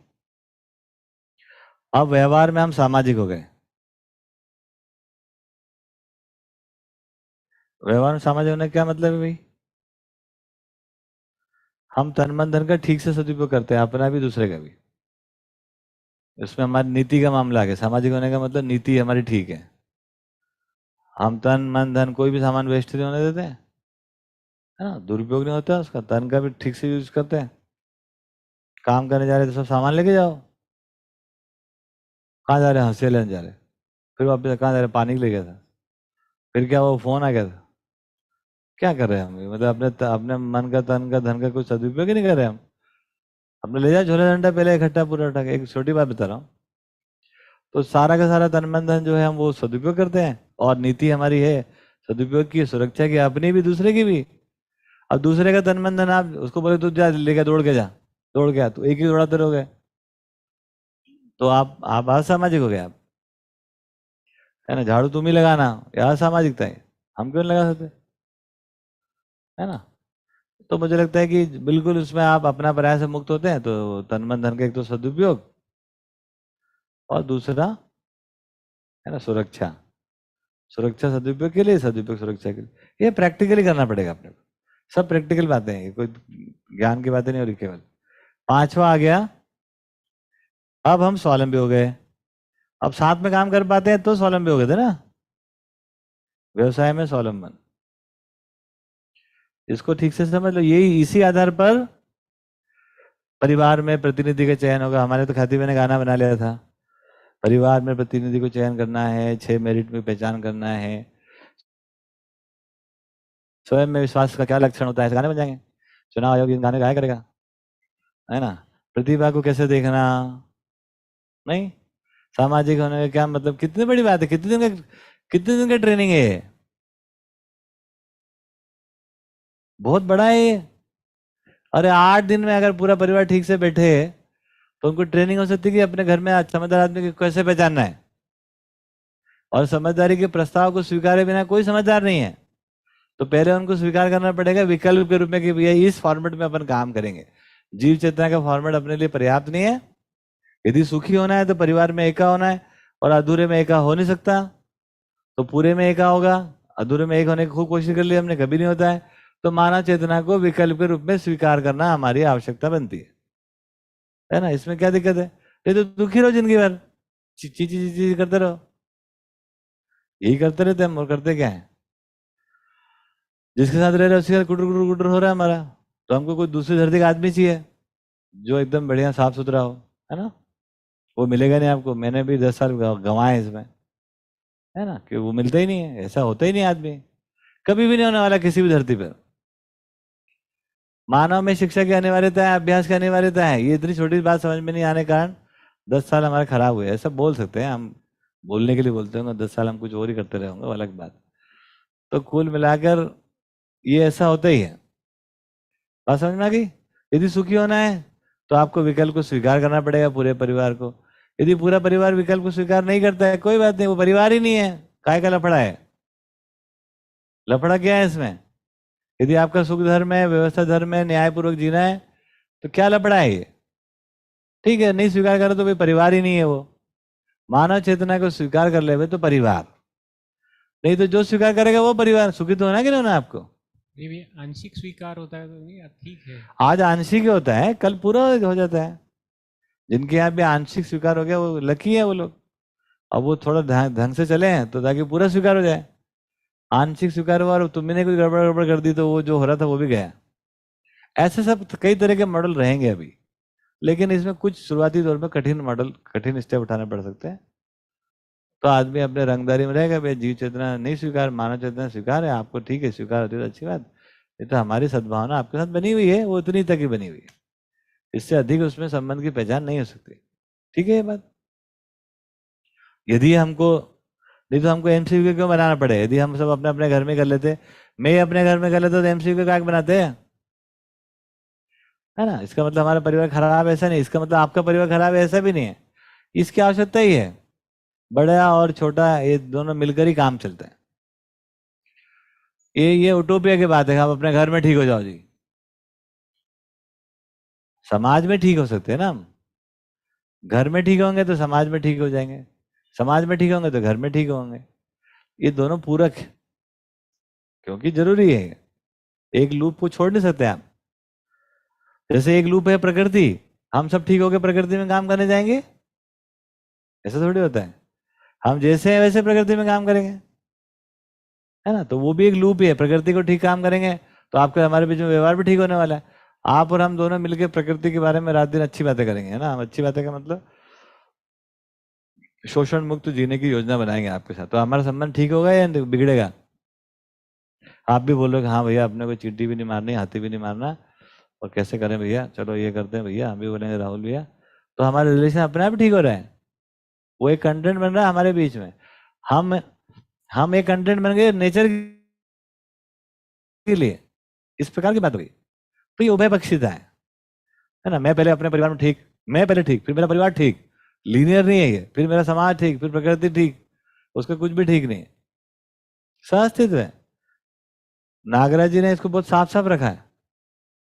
अब व्यवहार में हम सामाजिक हो गए। व्यवहार में सामाजिक होने का क्या मतलब है भाई? हम तन मन धन का ठीक से सदुपयोग करते हैं, अपना भी दूसरे का भी। इसमें हमारी नीति का मामला आ गया। सामाजिक होने का मतलब नीति हमारी ठीक है। हम तन मन धन कोई भी सामान वेस्ट नहीं होने देते हैं, है ना। दुरुपयोग नहीं होता उसका। तन का भी ठीक से यूज करते हैं। काम करने जा रहे तो सब सामान लेके जाओ। कहाँ जा रहे हैं? हंसिया लेने जा रहे, फिर वापस कहाँ जा रहे? पानी के ले गया था, फिर क्या वो फोन आ गया था। क्या कर रहे हैं हम? मतलब अपने मन का, तन का, धन का कुछ सदुपयोग ही नहीं कर रहे हम। अपने ले जाए झोला झंडा पहले इकट्ठा पूरा उठा के। एक छोटी बात बता रहा हूँ, तो सारा का सारा तन मन धन जो है हम वो सदुपयोग करते हैं, और नीति हमारी है सदुपयोग की, सुरक्षा की, अपनी भी दूसरे की भी। अब दूसरे का तन मन धन आप उसको बोले तू जा लेके दौड़ के जा, दौड़ गया तो एक ही दौड़ाते रहोगे, तो आप असामाजिक हो गए आप, है ना। झाड़ू तुम ही लगाना, यह असामाजिकता है, हम क्यों नहीं लगा सकते, है ना। तो मुझे लगता है कि बिल्कुल उसमें आप अपना पराया से मुक्त होते हैं। तो तन मन धन का एक तो सदुपयोग, और दूसरा है ना सुरक्षा। सुरक्षा सदुपयोग के लिए, सदुपयोग सुरक्षा के लिए। ये प्रैक्टिकली करना पड़ेगा अपने को। सब प्रैक्टिकल बातें हैं, ये कोई ज्ञान की बातें नहीं हो रही केवल। पांचवा आ गया, अब हम स्वावलंबी हो गए। अब साथ में काम कर पाते हैं तो स्वावलंबी हो गए थे ना। व्यवसाय में स्वावलंबन, इसको ठीक से समझ लो। यही इसी आधार पर परिवार में प्रतिनिधि का चयन होगा। हमारे तो खाती मैंने गाना बना लिया था, परिवार में प्रतिनिधि को चयन करना है, 6 मेरिट में पहचान करना है, स्वयं में विश्वास का क्या लक्षण होता है, ऐसे गाने बन जाएंगे। चुनाव आयोग इन गाने गाया करेगा, है ना। प्रतिभा को कैसे देखना, नहीं। सामाजिक होने का क्या मतलब, कितनी बड़ी बात है। कितने दिन का ट्रेनिंग है ये, बहुत बड़ा है ये। अरे 8 दिन में अगर पूरा परिवार ठीक से बैठे तो उनको ट्रेनिंग हो सकती है कि अपने घर में समझदार आदमी को कैसे पहचानना है। और समझदारी के प्रस्ताव को स्वीकारे बिना कोई समझदार नहीं है। तो पहले उनको स्वीकार करना पड़ेगा विकल्प के रूप में कि भैया इस फॉर्मेट में अपन काम करेंगे। जीव चेतना का फॉर्मेट अपने लिए पर्याप्त नहीं है। यदि सुखी होना है तो परिवार में एका होना है, और अधूरे में एका हो नहीं सकता, तो पूरे में एका होगा। अधूरे में एक होने की खूब कोशिश कर ली हमने, कभी नहीं होता है। तो मानव चेतना को विकल्प के रूप में स्वीकार करना हमारी आवश्यकता बनती है ना। इसमें क्या दिक्कत है? ये तो दुखी रहो जिंदगी भर, ची ची ची ची करते रहो। यही करते रहते हम, और करते क्या है? जिसके साथ रह रहे हैं उसके साथ कुटर कुटर कुटर हो रहा है हमारा। तो हमको कोई दूसरी धरती का आदमी चाहिए जो एकदम बढ़िया साफ सुथरा हो, है ना। वो मिलेगा नहीं आपको। मैंने भी 10 साल गंवाए इसमें, है ना, कि वो मिलता ही नहीं है। ऐसा होता ही नहीं आदमी, कभी भी नहीं होने वाला किसी भी धरती पर। मानव में शिक्षा की अनिवार्यता है, अभ्यास की अनिवार्यता है। ये इतनी छोटी बात समझ में नहीं आने के कारण 10 साल हमारे खराब हुए, ऐसा बोल सकते हैं हम। बोलने के लिए बोलते होंगे, 10 साल हम कुछ और ही करते रहे होंगे, वो अलग बात। तो कुल मिलाकर ये ऐसा होता ही है। बात समझ में आ गई? यदि सुखी होना है तो आपको विकल्प को स्वीकार करना पड़ेगा, पूरे परिवार को। यदि पूरा परिवार विकल्प को स्वीकार नहीं करता है, कोई बात नहीं, वो परिवार ही नहीं है। काय का लफड़ा है? लफड़ा क्या है इसमें? यदि आपका सुख धर्म है, व्यवस्था धर्म है, न्यायपूर्वक जीना है, तो क्या लफड़ा है ये? ठीक है, नहीं स्वीकार करो तो भाई परिवार ही नहीं है वो। मानव चेतना को स्वीकार कर ले तो परिवार, नहीं तो जो स्वीकार करेगा वो परिवार। सुखी तो होना है कि नहीं होना आपको? ये भी आंशिक स्वीकार होता है तो नहीं, ठीक है। आज आंशिक ही होता है, कल पूरा हो जाता है। जिनके यहाँ भी आंशिक स्वीकार हो गया वो लकी है वो लोग। अब वो थोड़ा ढंग से चले हैं तो ताकि पूरा स्वीकार हो जाए। आंशिक स्वीकार हुआ और तुमने कोई गड़बड़ गड़बड़ कर दी तो वो जो हो रहा था वो भी गया। ऐसे सब कई तरह के मॉडल रहेंगे अभी, लेकिन इसमें कुछ शुरुआती दौर में कठिन मॉडल, कठिन स्टेप उठाने पड़ सकते हैं। तो आदमी अपने रंगदारी में रहेगा। भाई जीव चेतना नहीं स्वीकार, मानव चेतना स्वीकार है आपको, ठीक है, स्वीकार होती है तो अच्छी बात। ये तो हमारी सद्भावना आपके साथ बनी हुई है, वो उतनी तक ही बनी हुई है, इससे अधिक उसमें संबंध की पहचान नहीं हो सकती। ठीक है ये बात? यदि हमको, नहीं तो हमको एमसीक्यू क्यों बनाना पड़े? यदि हम सब अपने अपने घर में कर लेते, मैं अपने घर में कर लेता तो एमसीक्यू क्या बनाते हैं, है ना? इसका मतलब हमारा परिवार खराब है ऐसा नहीं, इसका मतलब आपका परिवार खराब है ऐसा भी नहीं है। इसकी आवश्यकता ही है, बड़ा और छोटा ये दोनों मिलकर ही काम चलता है। ये उटोपिया की बात है, आप अपने घर में ठीक हो जाओ जी। समाज में ठीक हो सकते हैं ना हम, घर में ठीक होंगे तो समाज में ठीक हो जाएंगे, समाज में ठीक होंगे तो घर में ठीक होंगे। ये दोनों पूरक है, क्योंकि जरूरी है, एक लूप को छोड़ नहीं सकते आप। जैसे एक लूप है प्रकृति, हम सब ठीक होकर प्रकृति में काम करने जाएंगे, ऐसा थोड़ी होता है। हम जैसे हैं वैसे प्रकृति में काम करेंगे, है ना? तो वो भी एक लूप ही है, प्रकृति को ठीक काम करेंगे तो आपके हमारे बीच में व्यवहार भी ठीक होने वाला है। आप और हम दोनों मिलकर प्रकृति के बारे में रात दिन अच्छी बातें करेंगे, है ना? हम अच्छी बातें का मतलब शोषण मुक्त जीने की योजना बनाएंगे आपके साथ, तो हमारा संबंध ठीक होगा या बिगड़ेगा? आप भी बोलोगे हाँ भैया अपने को चींटी भी नहीं मारनी, हाथी भी नहीं मारना, और कैसे करें भैया, चलो ये करते हैं भैया, हम भी बोलेंगे राहुल भैया, तो हमारे रिलेशन अपने आप ठीक हो रहे हैं। वो एक कंटेंट बन रहा है हमारे बीच में, हम एक कंटेंट बन गए नेचर के लिए। इस प्रकार की बात हुई, तो ये उभय पक्षीता है ना? मैं पहले अपने परिवार में ठीक, मैं पहले ठीक, फिर मेरा परिवार ठीक, लीनियर नहीं है ये, फिर मेरा समाज ठीक, फिर प्रकृति ठीक, उसका कुछ भी ठीक नहीं है, सहअस्तित्व है। नागराज जी ने इसको बहुत साफ साफ रखा है।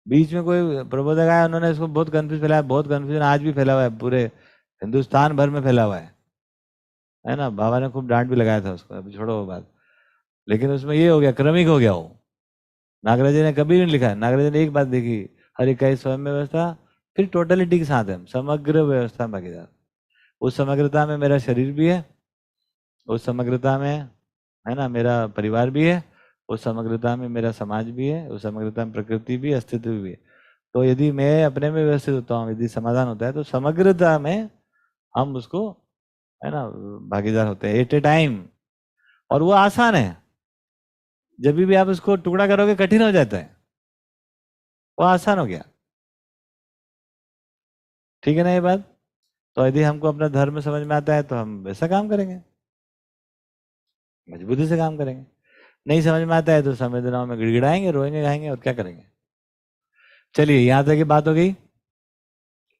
बीच में कोई प्रबोधक आया, उन्होंने इसको बहुत कंफ्यूज फैलाया, बहुत कंफ्यूजन आज भी फैला हुआ है, पूरे हिंदुस्तान भर में फैला हुआ है ना? बाबा ने खूब डांट भी लगाया था उसको, अभी छोड़ो वो बात। लेकिन उसमें ये हो गया, क्रमिक हो गया वो। नागराज जी ने कभी नहीं लिखा है, नागराज जी ने एक बात देखी, हर इकाई स्वयं व्यवस्था, फिर टोटलिटी के साथ है हम, समग्र व्यवस्था में भागीदार। उस समग्रता में मेरा शरीर भी है, उस समग्रता में, है ना, मेरा परिवार भी है, उस समग्रता में मेरा समाज भी है, उस समग्रता में प्रकृति भी, अस्तित्व भी है। तो यदि मैं अपने में व्यवस्थित होता हूँ, यदि समाधान होता है, तो समग्रता में हम उसको, है ना, भागीदार होते हैं एट ए टाइम। और वो आसान है, जब भी आप उसको टुकड़ा करोगे कठिन हो जाता है, वो आसान हो गया। ठीक है ना ये बात? तो यदि हमको अपना धर्म समझ में आता है तो हम वैसा काम करेंगे, मजबूती से काम करेंगे। नहीं समझ में आता है तो संवेदनाओं में गिड़गिड़ाएंगे, रोएंगे, गाएंगे, और क्या करेंगे। चलिए यहां तक की बात हो गई।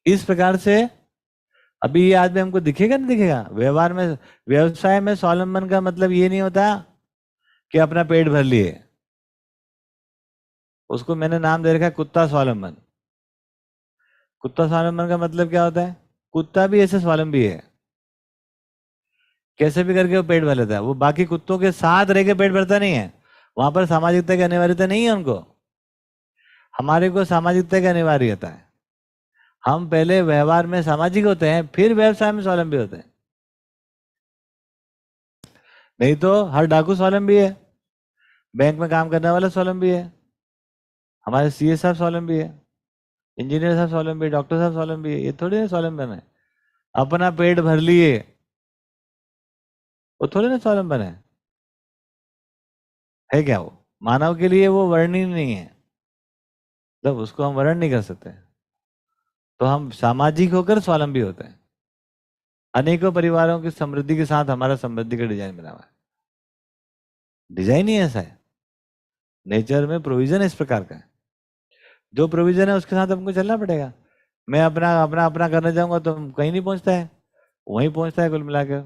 इस प्रकार से अभी ये आदमी हमको दिखेगा नहीं दिखेगा व्यवहार में, व्यवसाय में स्वावलंबन का मतलब ये नहीं होता कि अपना पेट भर लिए। उसको मैंने नाम दे रखा है कुत्ता स्वावलंबन। कुत्ता स्वावलंबन का मतलब क्या होता है? कुत्ता भी ऐसे स्वावलंबी है, कैसे भी करके वो पेट भर लेता है। वो बाकी कुत्तों के साथ रह के पेट भरता नहीं है, वहां पर सामाजिकता की अनिवार्यता नहीं है उनको। हमारे को सामाजिकता की अनिवार्यता है। हम पहले व्यवहार में सामाजिक होते हैं, फिर व्यवसाय में स्वावलंबी होते हैं। नहीं तो हर डाकू स्वावलंबी है, बैंक में काम करने वाला स्वावलंबी है, हमारे सीए साहब स्वावलंबी है, इंजीनियर साहब स्वावलंबी है, डॉक्टर साहब स्वावलंबी है। ये थोड़ी ना स्वावलंबन है अपना पेट भर लिए, वो थोड़ी ना स्वावलंबन है क्या? वो मानव के लिए वो वर्णनीय नहीं है, मतलब उसको हम वर्ण नहीं कर सकते। तो हम सामाजिक होकर स्वावलंबी होते हैं। अनेकों परिवारों की समृद्धि के साथ हमारा समृद्धि का डिजाइन बना हुआ है। डिजाइन ही ऐसा है, नेचर में प्रोविजन इस प्रकार का है। जो प्रोविजन है उसके साथ हमको चलना पड़ेगा। मैं अपना अपना अपना करने जाऊंगा तो कहीं नहीं पहुंचता है, वहीं पहुंचता है कुल मिलाकर।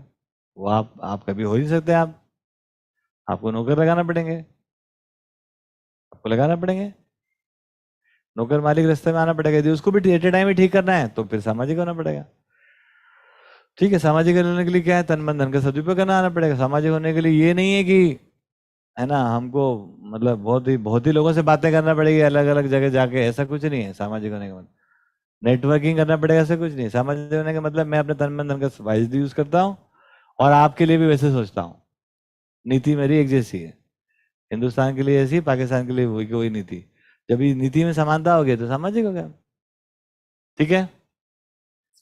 वो आप कभी हो ही नहीं सकते। आपको नौकर लगाना पड़ेंगे, आपको लगाना पड़ेंगे नौकर, मालिक रास्ते में आना पड़ेगा। यदि उसको भी एट ए टाइम ही ठीक करना है तो फिर सामाजिक होना पड़ेगा। ठीक है, सामाजिक होने के लिए क्या है? तन मन धन का सदुपयोग करना आना पड़ेगा। सामाजिक होने के लिए ये नहीं है कि, है ना, हमको मतलब बहुत ही लोगों से बातें करना पड़ेगी अलग अलग जगह जाके, ऐसा कुछ नहीं है। सामाजिक होने का मतलब नेटवर्किंग करना पड़ेगा, ऐसा कुछ नहीं। सामाजिक होने का मतलब मैं अपने तन मन धन का वाइजली यूज करता हूँ और आपके लिए भी वैसे सोचता हूँ। नीति मेरी एक जैसी है, हिंदुस्तान के लिए ऐसी, पाकिस्तान के लिए वही कोई नीति। जब ये नीति में समानता हो गई तो सामाजिक हो गया। ठीक है,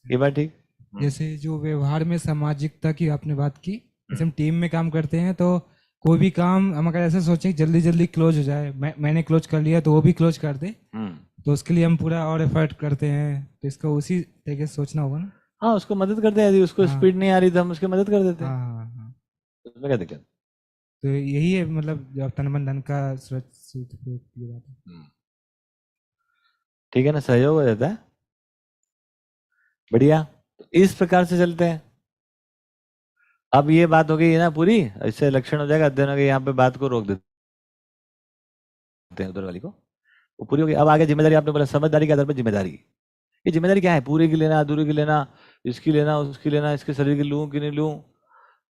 ये बात ठीक। जैसे जो व्यवहार में सामाजिकता की आपने बात की, जैसे हम टीम में काम करते हैं तो कोई भी काम हम अगर ऐसे सोचे कि जल्दी जल्दी क्लोज हो जाए, मैंने क्लोज कर लिया तो वो भी क्लोज कर दे, तो उसके लिए हम पूरा और एफर्ट करते हैं, तो इसको उसी तरीके से सोचना होगा ना। हाँ, उसको मदद करते हैं, यदि उसको हाँ। स्पीड नहीं आ रही तो हम उसकी मदद कर देते हाँ हैं, हाँ हाँ। उसमें क्या दिक्कत। तो यही है मतलब जो तन मन धन का सुरक्षित उपयोग की बात है। ठीक है ना, सहयोग हो जाता है, बढ़िया। तो इस प्रकार से चलते हैं। अब ये बात हो गई है ना पूरी, इससे लक्षण हो जाएगा अध्ययन के, यहाँ पे बात को रोक देते हैं उधर वाली को, वो पूरी हो गई। अब आगे जिम्मेदारी, आपने बोला समझदारी के आधार पर जिम्मेदारी। ये जिम्मेदारी क्या है? पूरी की लेना, अधूरी की लेना, इसकी लेना, उसकी लेना, इसके शरीर की लूं कि नहीं लूं,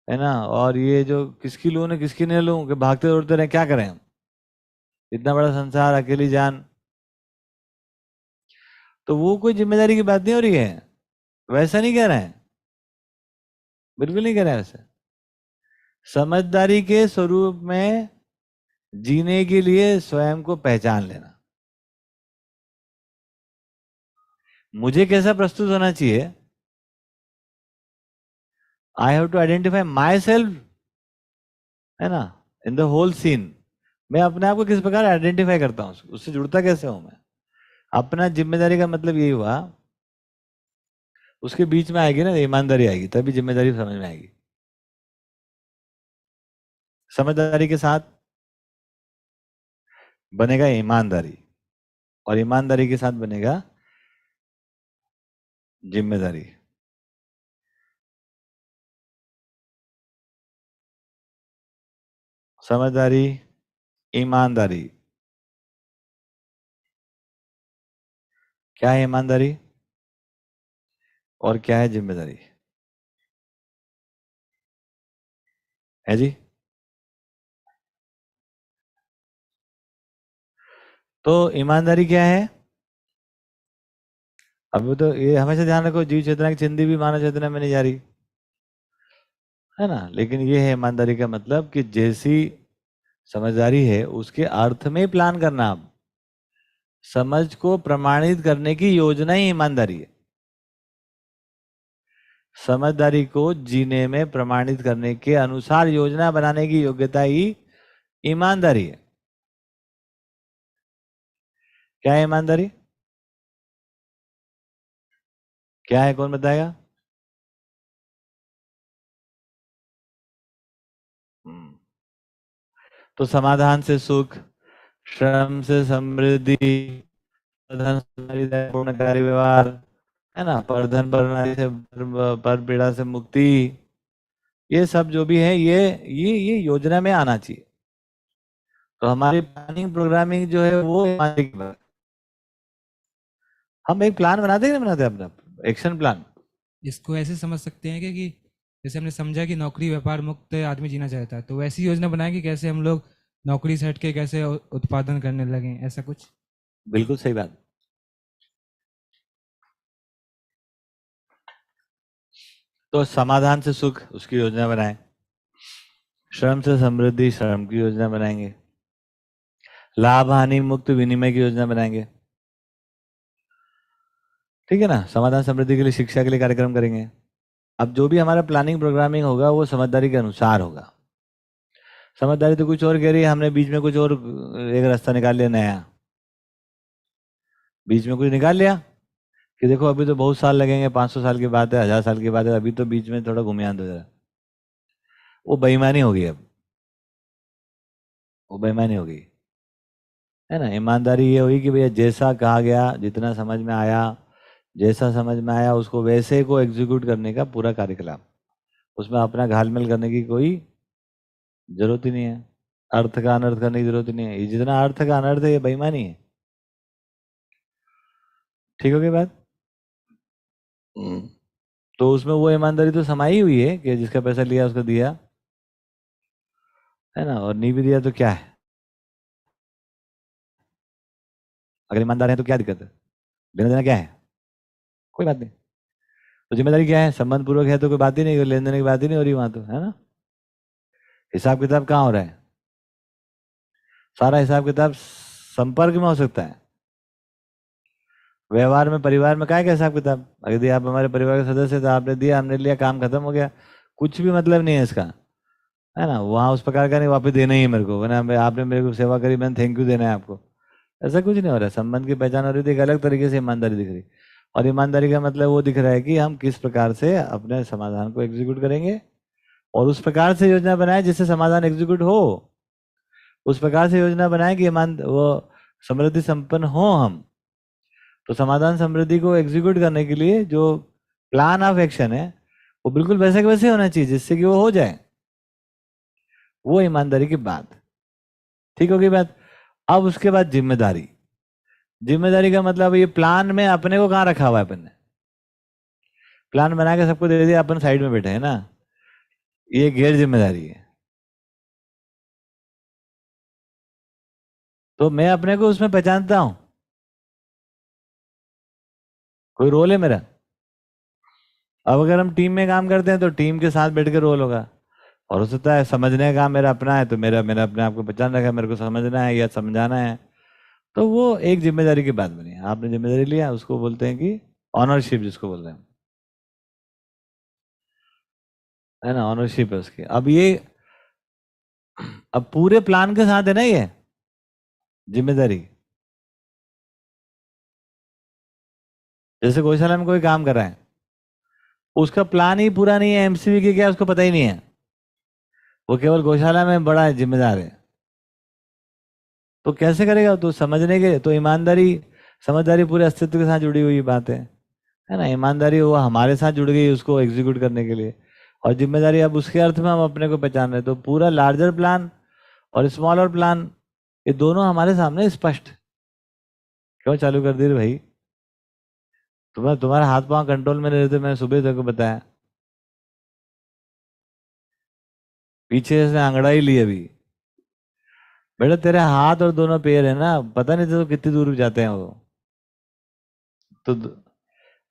है ना, और ये जो किसकी लूं ने किसकी नहीं लूं, कि भागते दौड़ते रहे, क्या करें हम, इतना बड़ा संसार, अकेली जान। तो वो कोई जिम्मेदारी की बात नहीं हो रही है, वैसा नहीं कह रहे हैं, बिल्कुल नहीं कह रहे हैं वैसे। समझदारी के स्वरूप में जीने के लिए स्वयं को पहचान लेना, मुझे कैसा प्रस्तुत होना चाहिए, I have to identify myself, है ना, इन द होल सीन। मैं अपने आप को किस प्रकार आइडेंटिफाई करता हूं, उससे जुड़ता कैसे हूं मैं। अपना जिम्मेदारी का मतलब यही हुआ, उसके बीच में आएगी ना ईमानदारी, आएगी तभी जिम्मेदारी समझ में आएगी। समझदारी के साथ बनेगा ईमानदारी, और ईमानदारी के साथ बनेगा जिम्मेदारी। समझदारी, ईमानदारी। क्या है ईमानदारी और क्या है जिम्मेदारी, है जी। तो ईमानदारी क्या है? अब तो ये हमेशा ध्यान रखो, जीव चेतना की चिंदी भी मानव चेतना में नहीं जा रही, है ना। लेकिन ये है ईमानदारी का मतलब कि जैसी समझदारी है उसके अर्थ में प्लान करना। आप समझ को प्रमाणित करने की योजना ही ईमानदारी है। समझदारी को जीने में प्रमाणित करने के अनुसार योजना बनाने की योग्यता ही ईमानदारी है। क्या है ईमानदारी? क्या है, कौन बताएगा? तो समाधान से सुख, श्रम से समृद्धि, धन से पूर्ण कार्य व्यवहार, है ना, पर धन पर नारी से पर पीड़ा से मुक्ति, ये सब जो भी है ये योजना में आना चाहिए। तो हमारी प्लानिंग प्रोग्रामिंग जो है वो ईमानदारी की बात। हम एक प्लान बनाते हैं, बनाते अपना एक्शन प्लान। इसको ऐसे समझ सकते हैं कि जैसे हमने समझा कि नौकरी व्यापार मुक्त आदमी जीना चाहता है, तो वैसी योजना बनाएं कि कैसे हम लोग नौकरी से हट के कैसे उत्पादन करने लगे, ऐसा कुछ। बिल्कुल सही बात। तो समाधान से सुख, उसकी योजना बनाएं। श्रम से समृद्धि, श्रम की योजना बनाएंगे। लाभ हानि मुक्त विनिमय की योजना बनाएंगे, ठीक है ना। समाधान समृद्धि के लिए, शिक्षा के लिए कार्यक्रम करेंगे। अब जो भी हमारा प्लानिंग प्रोग्रामिंग होगा वो समझदारी के अनुसार होगा। समझदारी तो कुछ और कह रही है, हमने बीच में कुछ और एक रास्ता निकाल लिया नया, बीच में कुछ निकाल लिया कि देखो अभी तो बहुत साल लगेंगे, 500 साल की बात है, 1000 साल की बात है, अभी तो बीच में थोड़ा घुमियान हो जाए, वो बेईमानी होगी। अब वो बेईमानी होगी, है ना। ईमानदारी ये हुई कि भैया जैसा कहा गया, जितना समझ में आया, जैसा समझ में आया उसको वैसे को एग्जीक्यूट करने का पूरा कार्यक्रम, उसमें अपना घालमेल करने की कोई जरूरत ही नहीं है, अर्थ का अनर्थ करने की जरूरत ही नहीं है। ये जितना अर्थ का अनर्थ है ये बेईमानी है। ठीक हो गई बात? तो उसमें वो ईमानदारी तो समाई हुई है कि जिसका पैसा लिया उसको दिया, है ना, और नहीं भी दिया तो क्या है, अगर ईमानदार है तो क्या दिक्कत है, लेना देना क्या है, कोई बात नहीं। तो जिम्मेदारी क्या है? संबंध पूर्वक है तो कोई बात ही नहीं, लेन देन की बात ही नहीं हो रही वहां तो, है ना। हिसाब किताब कहाँ हो रहा है? सारा हिसाब किताब संपर्क में हो सकता है, व्यवहार में, परिवार में। क्या है हिसाब किताब? यदि आप हमारे परिवार के सदस्य तो आपने दिया, हमने लिया, काम खत्म हो गया, कुछ भी मतलब नहीं है इसका। है ना, वहाँ उस प्रकार का नहीं वापस देना ही है मेरे को, वरना आपने मेरे को सेवा करी, मैंने थैंक यू देना है आपको, ऐसा कुछ नहीं हो रहा है। संबंध की पहचान हो रही थी, एक अलग तरीके से ईमानदारी दिख रही, और ईमानदारी का मतलब वो दिख रहा है कि हम किस प्रकार से अपने समाधान को एग्जीक्यूट करेंगे, और उस प्रकार से योजना बनाए जिससे समाधान एग्जीक्यूट हो, उस प्रकार से योजना बनाए कि ईमान वो समृद्धि संपन्न हो हम। तो समाधान समृद्धि को एग्जीक्यूट करने के लिए जो प्लान ऑफ एक्शन है वो बिल्कुल वैसे के वैसे होना चाहिए जिससे कि वो हो जाए, वो ईमानदारी की बात। ठीक होगी बात। अब उसके बाद जिम्मेदारी। जिम्मेदारी का मतलब ये प्लान में अपने को कहाँ रखा हुआ है, अपन ने प्लान बना के सबको दे दिया, अपन साइड में बैठे हैं ना, ये गैर जिम्मेदारी है। तो मैं अपने को उसमें पहचानता हूं, कोई रोल है मेरा। अब अगर हम टीम में काम करते हैं तो टीम के साथ बैठ के रोल होगा, और हो सकता है समझने का काम मेरा अपना है, तो मेरा मेरा अपने आप को पहचान रखा है, मेरे को समझना है या समझाना है, तो वो एक जिम्मेदारी की बात बनी। आपने जिम्मेदारी लिया, उसको बोलते हैं कि ऑनरशिप, जिसको बोल रहे हैं, है ना, ऑनरशिप है उसकी। अब ये अब पूरे प्लान के साथ है ना ये जिम्मेदारी। जैसे गौशाला में कोई काम कर रहा है, उसका प्लान ही पूरा नहीं है, एमसीवी की क्या उसको पता ही नहीं है, वो केवल गौशाला में बड़ा जिम्मेदार है, तो कैसे करेगा? तो समझने के, तो ईमानदारी समझदारी पूरे अस्तित्व के साथ जुड़ी हुई बात है ना। ईमानदारी वो हमारे साथ जुड़ गई उसको एग्जीक्यूट करने के लिए, और जिम्मेदारी अब उसके अर्थ में हम अपने को पहचान रहे। तो पूरा लार्जर प्लान और स्मॉलर प्लान, ये दोनों हमारे सामने स्पष्ट। क्यों चालू कर दी रे भाई? तुम्हारा हाथ पांव कंट्रोल में नहीं रहते, मैंने सुबह तेरे को बताया, पीछे से अंगड़ाई ली अभी। बेटा तेरे हाथ और दोनों पैर है ना, पता नहीं तो कितनी दूर जाते हैं वो। तो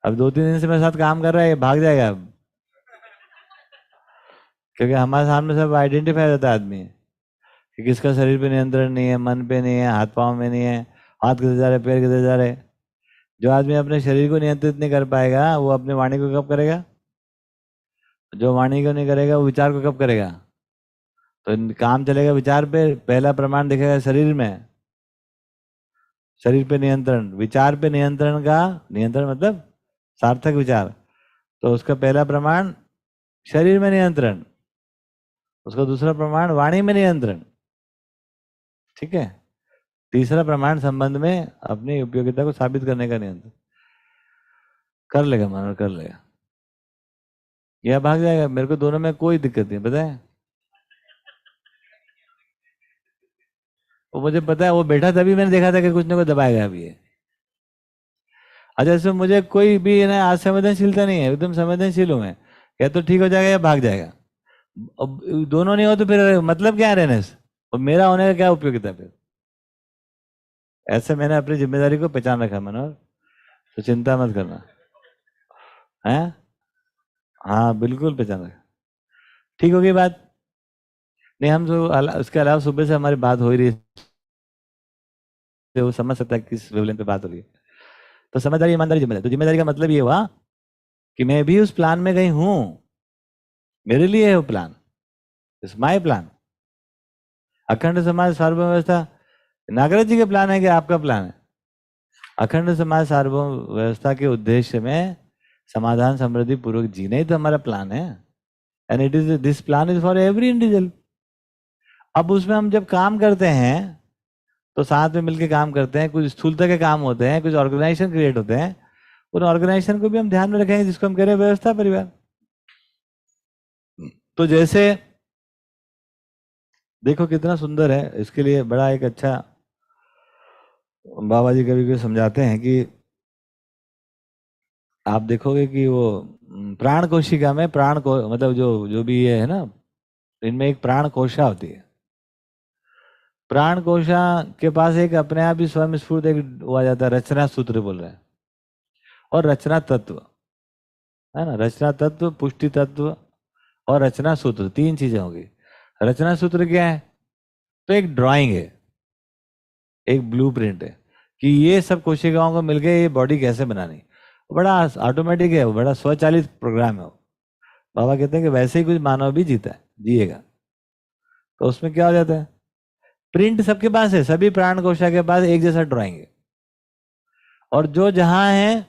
अब 2-3 दिन से मेरे साथ काम कर रहा है, ये भाग जाएगा अब, क्योंकि हमारे सामने सब आइडेंटिफाई होता है आदमी कि किसका शरीर पे नियंत्रण नहीं है, मन पे नहीं है, हाथ पांव में नहीं है, हाथ किधर जा रहे, पैर किधर जा रहे। जो आदमी अपने शरीर को नियंत्रित नहीं कर पाएगा वो अपनी वाणी को कब करेगा? जो वाणी को नहीं करेगा वो विचार को कब करेगा? तो काम चलेगा विचार पे, पहला प्रमाण दिखेगा शरीर में, शरीर पे नियंत्रण, विचार पे नियंत्रण का, नियंत्रण मतलब सार्थक विचार, तो उसका पहला प्रमाण शरीर में नियंत्रण, उसका दूसरा प्रमाण वाणी में नियंत्रण। ठीक है, तीसरा प्रमाण संबंध में अपनी उपयोगिता को साबित करने का नियंत्रण। कर लेगा मनोहर, कर लेगा, यह भाग जाएगा। मेरे को दोनों में कोई दिक्कत नहीं, पता है वो, मुझे पता है वो बैठा तभी मैंने देखा था कि कुछ ना कुछ दबाएगा अभी ये। अच्छा, इसमें मुझे कोई भी ना आज संवेदनशीलता नहीं है, एकदम संवेदनशील हूं मैं, या तो ठीक हो जाएगा या भाग जाएगा। अब दोनों नहीं हो तो फिर मतलब क्या है रहने से, और मेरा होने का क्या उपयोगिता फिर? ऐसे मैंने अपनी जिम्मेदारी को पहचान रखा मनोहर, तो चिंता मत करना है। हाँ बिल्कुल पहचान रखा, ठीक होगी बात। नहीं हम जो उसके अलावा सुबह से हमारी बात हो ही रही है, वो समझ सकता है किस वेवलेंथ पे बात हो रही है। तो समझदारी, ईमानदारी, जिम्मेदारी। तो जिम्मेदारी का मतलब ये हुआ कि मैं भी उस प्लान में गई हूं, मेरे लिए है वो प्लान, इट्स माय प्लान। अखंड समाज सार्वभौम व्यवस्था नागराज जी के प्लान है कि आपका प्लान है? अखंड समाज सार्वभौम व्यवस्था के उद्देश्य में समाधान समृद्धि पूर्वक जीना ही तो हमारा प्लान है, and it is this plan is for every individual. अब उसमें हम जब काम करते हैं तो साथ में मिलकर काम करते हैं, कुछ स्थूलता के काम होते हैं, कुछ ऑर्गेनाइजेशन क्रिएट होते हैं, उन ऑर्गेनाइजेशन को भी हम ध्यान में रखेंगे जिसको हम कह रहे हैं व्यवस्था परिवार। तो जैसे देखो कितना सुंदर है, इसके लिए बड़ा एक अच्छा बाबा जी कभी कभी समझाते हैं कि आप देखोगे कि वो प्राण कोशिका में प्राण को मतलब जो जो भी ये है ना, इनमें एक प्राण कोशिका होती है। प्राण कोशिका के पास एक अपने आप ही स्वयं स्फूर्त एक वो आ जाता है, रचना सूत्र बोल रहे हैं, और रचना तत्व है ना, रचना तत्व, पुष्टि तत्व और रचना सूत्र, 3 चीजें होगी। रचना सूत्र क्या है? तो एक ड्राइंग है, एक ब्लूप्रिंट है कि ये सब कोशिकाओं को मिलकर ये बॉडी कैसे बनानी। बड़ा ऑटोमेटिक है, बड़ा स्वचालित प्रोग्राम है। बाबा कहते हैं कि वैसे ही कुछ मानव भी जीता है, जिएगा। तो उसमें क्या हो जाता है, प्रिंट सबके पास है, सभी प्राण कोशिका के पास एक जैसा ड्राइंग है, और जो जहां है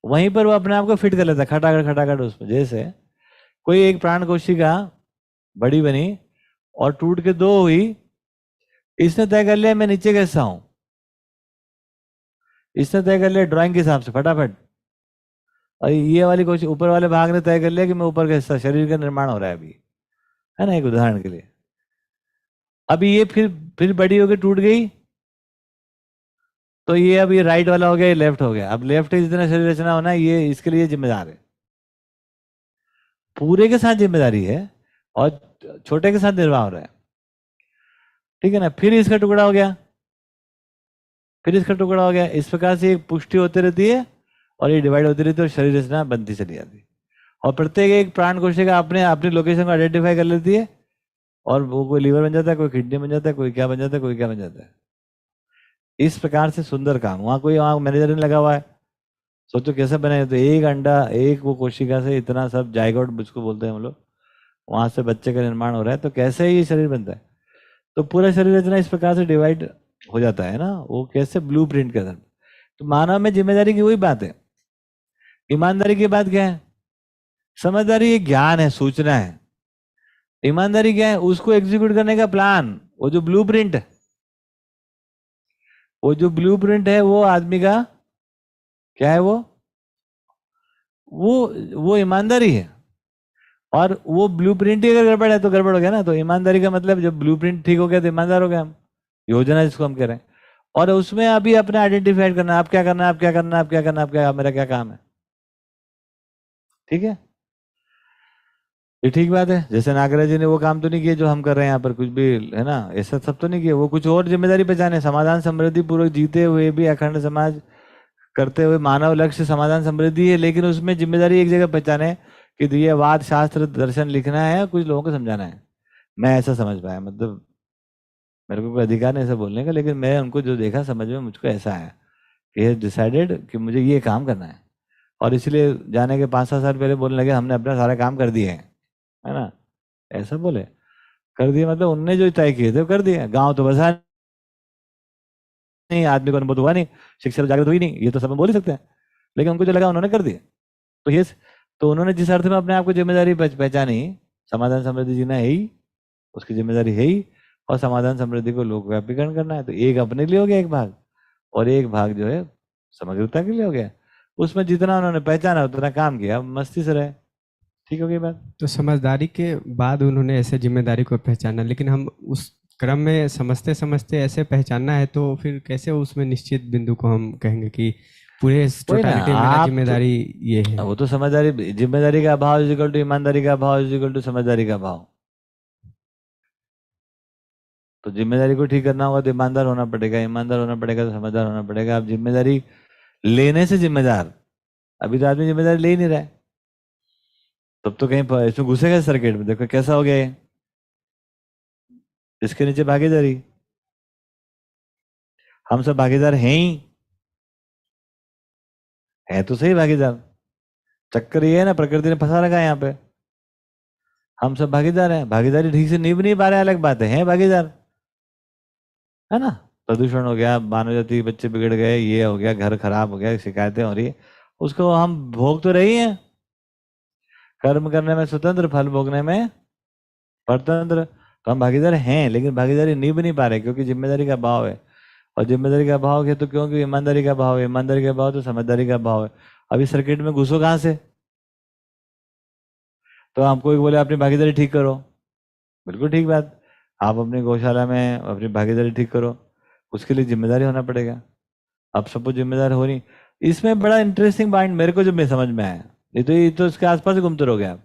वहीं पर वो अपने आप को फिट कर लेता है खटाखट खटाखट उसमें। जैसे कोई एक प्राण कोशिका बड़ी बनी और टूट के दो हुई, इसने तय कर लिया मैं नीचे कैसा हूं, इसने तय कर लिया ड्राइंग के हिसाब से फटाफट, और ये वाली कोशिश ऊपर वाले भाग ने तय कर लिया कि मैं ऊपर का हिस्सा, शरीर का निर्माण हो रहा है अभी, है ना, एक उदाहरण के लिए। अभी ये फिर बड़ी होकर टूट गई, तो ये अब ये राइट वाला हो गया, ये लेफ्ट हो गया। अब लेफ्ट की जितना शरीर रचना होना है ये इसके लिए जिम्मेदार है, पूरे के साथ जिम्मेदारी है, और छोटे के साथ निर्वाह हो रहा है, ठीक है ना। फिर इसका टुकड़ा हो गया, फिर इसका टुकड़ा हो गया, इस प्रकार से एक पुष्टि होती रहती है और ये डिवाइड होती रहती है और शरीर रचना बनती चली जाती है। और प्रत्येक एक प्राण कोशिका अपने अपनी लोकेशन को आइडेंटिफाई कर लेती है, और वो कोई लीवर बन जाता है, कोई किडनी बन जाता है, कोई क्या बन जाता है, कोई क्या बन जाता है। इस प्रकार से सुंदर काम, वहां मैनेजर नहीं लगा हुआ है, सोचो कैसे बने, तो एक अंडा, एक वो कोशिका से इतना सब जाइगोट जिसको बोलते हैं हम लोग, वहां से बच्चे का निर्माण हो रहा है, तो कैसे ये शरीर बनता है। तो पूरा शरीर रचना इस प्रकार से डिवाइड हो जाता है ना, वो कैसे ब्लू प्रिंट के अंदर। तो मानव में जिम्मेदारी की वही बात है। ईमानदारी की बात क्या है, समझदारी एक ज्ञान है, सूचना है। ईमानदारी क्या है, उसको एग्जीक्यूट करने का प्लान, वो जो ब्लू प्रिंट है, वो जो ब्लू प्रिंट है वो आदमी का क्या है, वो ईमानदारी है। और वो ब्लूप्रिंट ही अगर गड़बड़ है तो गड़बड़ हो गया ना। तो ईमानदारी का मतलब जब ब्लूप्रिंट ठीक हो गया तो ईमानदार हो गया हम, योजना जिसको हम कह रहे हैं। और उसमें अभी अपने आइडेंटिफाइड करना, आप क्या करना है, आप क्या करना है, आप क्या करना है, आप क्या, मेरा क्या काम है, ठीक है। ये ठीक बात है। जैसे नागराज जी ने वो काम तो नहीं किए जो हम कर रहे हैं यहाँ पर, कुछ भी है ना, ऐसा सब तो नहीं किया, वो कुछ और जिम्मेदारी पहचाने, समाधान समृद्धि पूर्वक जीते हुए भी अखंड समाज करते हुए मानव लक्ष्य समाधान समृद्धि है, लेकिन उसमें जिम्मेदारी एक जगह पहचाने कि ये वाद शास्त्र दर्शन लिखना है, कुछ लोगों को समझाना है। मैं ऐसा समझ पाया, मतलब मेरे को कोई अधिकार नहीं ऐसा बोलने का, लेकिन मैं उनको जो देखा समझ में मुझको ऐसा है कि डिसाइडेड कि मुझे ये काम करना है, और इसलिए जाने के 5-7 साल पहले बोलने लगे हमने अपना सारा काम कर दिए हैं, है ना, ऐसा बोले। कर दिए मतलब उनने जो तय किए थे वो कर दिए। गाँव तो बसा नहीं, आदमी को अनुभव हुआ नहीं, शिक्षा तो जागृत हुई नहीं, ये तो सब हम बोल ही सकते हैं, लेकिन उनको जो लगा उन्होंने कर दिए। तो ये, तो उन्होंने जिस अर्थ में अपने आप को जिम्मेदारी पहचानी, समाधान समृद्धि जीना है ही, उसकी जिम्मेदारी है ही, और समाधान समृद्धि को लोकव्यापीकरण करना है। तो एक अपने लिए हो गया एक भाग, और एक भाग जो है समग्रता के लिए हो गया। उसमें जितना उन्होंने पहचाना उतना काम किया, मस्ती से रहे, ठीक हो गई बात। तो समझदारी के बाद उन्होंने ऐसे जिम्मेदारी को पहचाना, लेकिन हम उस क्रम में समझते समझते ऐसे पहचानना है, तो फिर कैसे उसमें निश्चित बिंदु को हम कहेंगे कि पूरे टोटलिटी मेरा जिम्मेदारी ये है। वो तो समझदारी, जिम्मेदारी का अभाव इज इक्वल टू ईमानदारी का अभाव इज इक्वल टू समझदारी का अभाव। तो जिम्मेदारी को ठीक करना होगा तो ईमानदार होना पड़ेगा, ईमानदार होना पड़ेगा तो समझदार होना पड़ेगा। अब जिम्मेदारी लेने से जिम्मेदार, अभी तो आदमी जिम्मेदारी ले ही नहीं रहा है, तब तो कहीं इसमें घुसेगा सर्किट में। देखो कैसा हो गया ये, इसके नीचे भागीदारी, हम सब भागीदार हैं ही, है तो सही भागीदार। चक्कर ये है ना, प्रकृति ने फंसा रखा है यहाँ पे, हम सब भागीदार हैं, भागीदारी ठीक से निभ नहीं पा रहे, अलग बात है भागीदार, है ना। प्रदूषण हो गया, मानव जाति, बच्चे बिगड़ गए, ये हो गया, घर खराब हो गया, शिकायतें हो रही है, उसको हम भोग तो रही हैं। कर्म करने में स्वतंत्र, फल भोगने में परतंत्र। तो हम भागीदार हैं, लेकिन भागीदारी निभ नहीं पा रहे क्योंकि जिम्मेदारी का अभाव है। और जिम्मेदारी का अभाव है तो क्योंकि ईमानदारी का अभाव है, ईमानदारी का अभाव तो समझदारी का अभाव है। अभी सर्किट में घुसो कहाँ से? तो हमको एक बोले अपनी भागीदारी ठीक करो, बिल्कुल ठीक बात, आप अपनी गौशाला में अपनी भागीदारी ठीक करो, उसके लिए जिम्मेदारी होना पड़ेगा। अब सबको जिम्मेदार हो नहीं। इसमें बड़ा इंटरेस्टिंग पॉइंट मेरे को जब मैं समझ में आया, ये तो इसके आसपास ही घूमते रहोगे आप,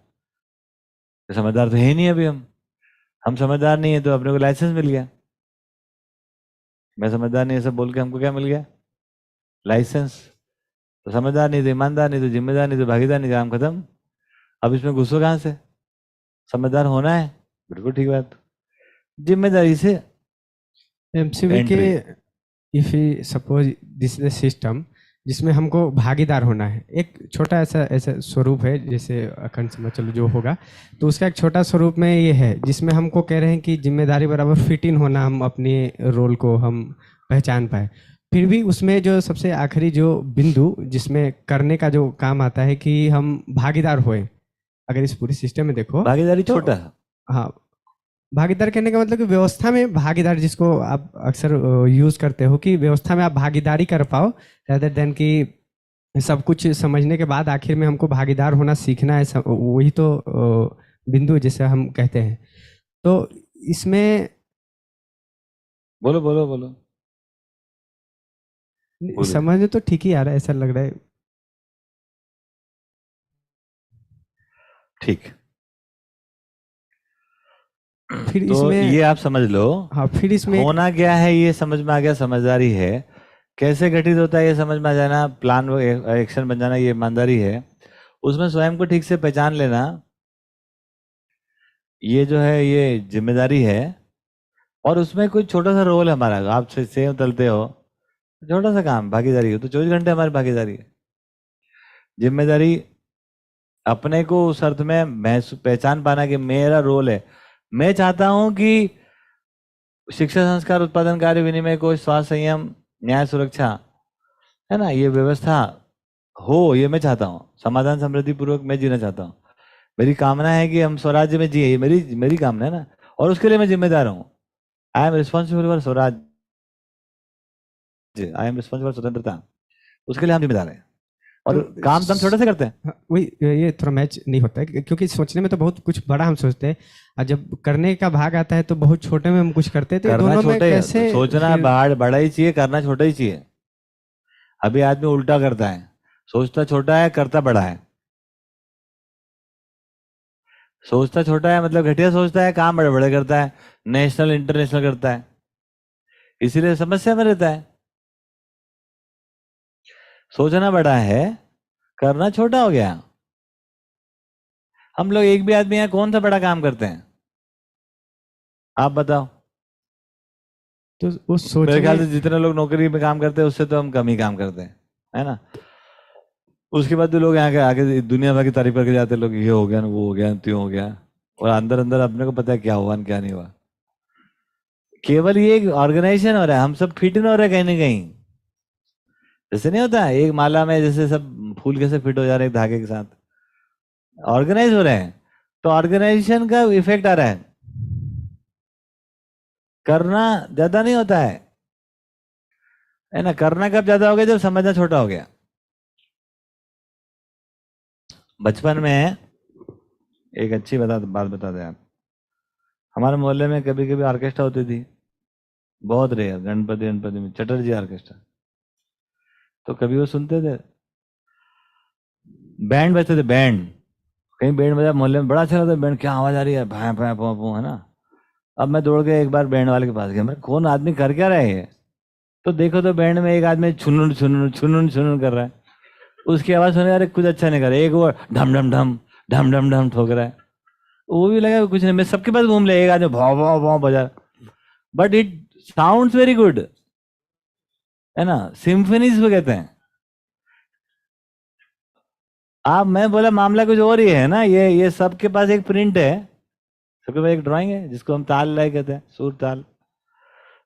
समझदार तो है नहीं। अभी हम समझदार नहीं है तो अपने को लाइसेंस मिल गया, मैं समझदार नहीं ऐसा बोल के हमको क्या मिल गया? लाइसेंस। तो समझदार नहीं तो ईमानदार नहीं तो जिम्मेदार नहीं तो भागीदार नहीं, काम खत्म। अब इसमें घुसो कहाँ से? समझदार होना है, बिल्कुल ठीक बात, जिम्मेदारी से MCV के, if we suppose this is the system, जिसमें हमको भागीदार होना है। एक छोटा ऐसा ऐसा स्वरूप है, जैसे अखंड समझ चलो जो होगा, तो उसका एक छोटा स्वरूप में ये है जिसमें हमको कह रहे हैं कि जिम्मेदारी बराबर फिट इन होना, हम अपने रोल को हम पहचान पाए। फिर भी उसमें जो सबसे आखिरी जो बिंदु जिसमें करने का जो काम आता है कि हम भागीदार होए। अगर इस पूरी सिस्टम में देखो, भागीदारी तो छोटा है। हाँ, भागीदार कहने का मतलब कि व्यवस्था में भागीदार, जिसको आप अक्सर यूज करते हो कि व्यवस्था में आप भागीदारी कर पाओ, rather देन कि सब कुछ समझने के बाद आखिर में हमको भागीदार होना सीखना है। वही तो बिंदु जिसे हम कहते हैं। तो इसमें बोलो बोलो बोलो। बोलिए। समझ में तो ठीक ही आ रहा है, ऐसा लग रहा है। ठीक। फिर तो इसमें ये आप समझ लो, हाँ, फिर इसमें होना क्या है ये समझ में आ गया, समझदारी है। कैसे घटित होता है ये समझ में आ जाना, प्लान एक्शन बन जाना, ये ईमानदारी है। उसमें स्वयं को ठीक से पहचान लेना, ये जो है ये जिम्मेदारी है। और उसमें कोई छोटा सा रोल है हमारा, आप सेव तलते हो, छोटा सा काम भागीदारी हो, तो 24 घंटे हमारी भागीदारी है। जिम्मेदारी अपने को उस अर्थ में पहचान पाना कि मेरा रोल है। मैं चाहता हूं कि शिक्षा, संस्कार, उत्पादन, कार्य, विनिमय, कोश, स्वास्थ्य, संयम, न्याय, सुरक्षा, है ना, ये व्यवस्था हो, ये मैं चाहता हूँ। समाधान समृद्धि पूर्वक मैं जीना चाहता हूँ। मेरी कामना है कि हम स्वराज्य में जिए, ये मेरी मेरी कामना है ना, और उसके लिए मैं जिम्मेदार हूँ। आई एम रिस्पॉन्सिबल फॉर स्वराज्य, आई एम रिस्पॉन्सिबल स्वतंत्रता, उसके लिए हम जिम्मेदार हैं। और तो काम तो हम छोटे से करते हैं। हाँ, वही ये थोड़ा मैच नहीं होता है, क्योंकि सोचने में तो बहुत कुछ बड़ा हम सोचते हैं, और जब करने का भाग आता है तो बहुत छोटे में हम कुछ करते हैं। तो ये करना दोनों में छोटे, कैसे सोचना फिर- बड़ा ही चाहिए, करना छोटा ही चाहिए। अभी आदमी उल्टा करता है, सोचता छोटा है, करता बड़ा है। सोचता छोटा है मतलब घटिया सोचता है, काम बड़े बड़े करता है, नेशनल इंटरनेशनल करता है, इसीलिए समस्या में रहता है। सोचना बड़ा है, करना छोटा हो गया। हम लोग एक भी आदमी यहाँ कौन सा बड़ा काम करते हैं, आप बताओ। तो उस मेरे ख्याल से सोचने जितने लोग नौकरी में काम करते हैं उससे तो हम कम ही काम करते हैं, है ना। उसके बाद भी लोग यहाँ के आगे दुनिया भर की तारीफ करके जाते हैं, लोग ये हो गया ना, वो हो गया, त्यों हो गया, और अंदर अंदर अपने को पता है क्या हुआ क्या नहीं हुआ। केवल ये एक ऑर्गेनाइजेशन हो रहा है, हम सब फिट इन हो रहे हैं कहीं ना कहीं। जैसे नहीं होता एक माला में जैसे सब फूल कैसे फिट हो जा रहे हैं धागे के साथ, ऑर्गेनाइज हो रहे हैं। तो ऑर्गेनाइजेशन का इफेक्ट आ रहा है, करना ज्यादा नहीं होता है ना। करना कब ज्यादा हो गया, जब समझना छोटा हो गया। बचपन में एक अच्छी बात बता दें आप, हमारे मोहल्ले में कभी कभी ऑर्केस्ट्रा होती थी, बहुत रेयर, गणपति गणपति में चटर्जी ऑर्केस्ट्रा। तो कभी वो सुनते थे, बैंड बजते थे, बैंड कहीं बैंड बजा मोहल्ले में, बड़ा अच्छा लगता है बैंड, क्या आवाज आ रही है, भैं भैं पौ पौ, है ना। अब मैं दौड़ के एक बार बैंड वाले के पास गया, मैं कौन आदमी कर क्या रहे हैं। तो देखो तो बैंड में एक आदमी छुनुन छुनुन छुनुन छुनुन कर रहा है, उसकी आवाज सुने, अरे कुछ अच्छा नहीं कर रहा है, एक वो ढम ढम ढम ढम ढम ढम ठोक रहा है, वो भी लगा कुछ नहीं। मैं सबके पास घूम ले, एक आदमी भाव भाव भाव बजा, but it sounds very good, है ना, सिम्फनीज वो कहते हैं। आप, मैं बोला मामला कुछ और ही है ना, ये सबके पास एक प्रिंट है, सबके पास एक ड्राइंग है जिसको हम ताल लय कहते हैं, सुर ताल।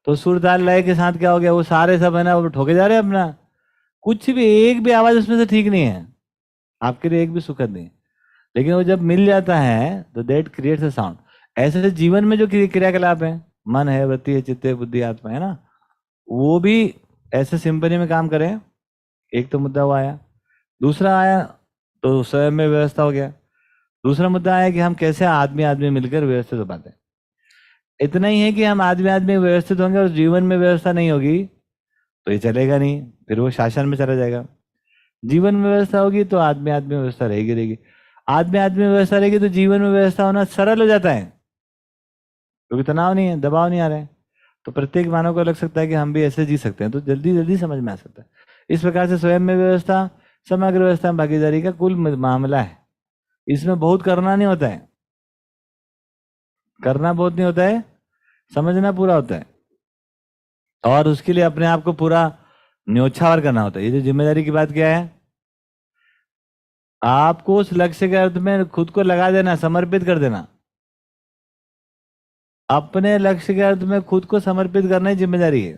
तो सुर ताल लय के साथ क्या हो गया, वो सारे सब है ना वो ठोके जा रहे हैं अपना, कुछ भी एक भी आवाज उसमें से ठीक नहीं है, आपके लिए एक भी सुखद नहीं। लेकिन वो जब मिल जाता है तो दैट क्रिएट्स अ साउंड। ऐसे जीवन में जो क्रियाकलाप है, मन है, वृत्ति है, चित्त है, बुद्धि, आत्मा, है ना, वो भी ऐसे सिंपनी में काम करें। एक तो मुद्दा वो आया, दूसरा आया तो स्वयं में व्यवस्था हो गया। दूसरा मुद्दा आया कि हम कैसे आदमी आदमी मिलकर व्यवस्थित हो पाते हैं। इतना ही है कि हम आदमी आदमी व्यवस्थित होंगे और जीवन में व्यवस्था नहीं होगी तो ये चलेगा नहीं, फिर वो शासन में चला जाएगा। जीवन में व्यवस्था होगी तो आदमी आदमी में व्यवस्था रहेगी रहेगी, आदमी आदमी में व्यवस्था रहेगी तो जीवन में व्यवस्था होना सरल हो जाता है, क्योंकि तनाव नहीं है, दबाव नहीं आ रहा है। तो प्रत्येक मानव को लग सकता है कि हम भी ऐसे जी सकते हैं, तो जल्दी जल्दी समझ में आ सकता है। इस प्रकार से स्वयं में व्यवस्था, समग्र व्यवस्था में भागीदारी का कुल मामला है। इसमें बहुत करना नहीं होता है, करना बहुत नहीं होता है, समझना पूरा होता है। और उसके लिए अपने आप को पूरा न्योछावर करना होता है। ये जो जिम्मेदारी की बात क्या है, आपको उस लक्ष्य के अर्थ में खुद को लगा देना, समर्पित कर देना। अपने लक्ष्य के अर्थ में खुद को समर्पित करना ही जिम्मेदारी है।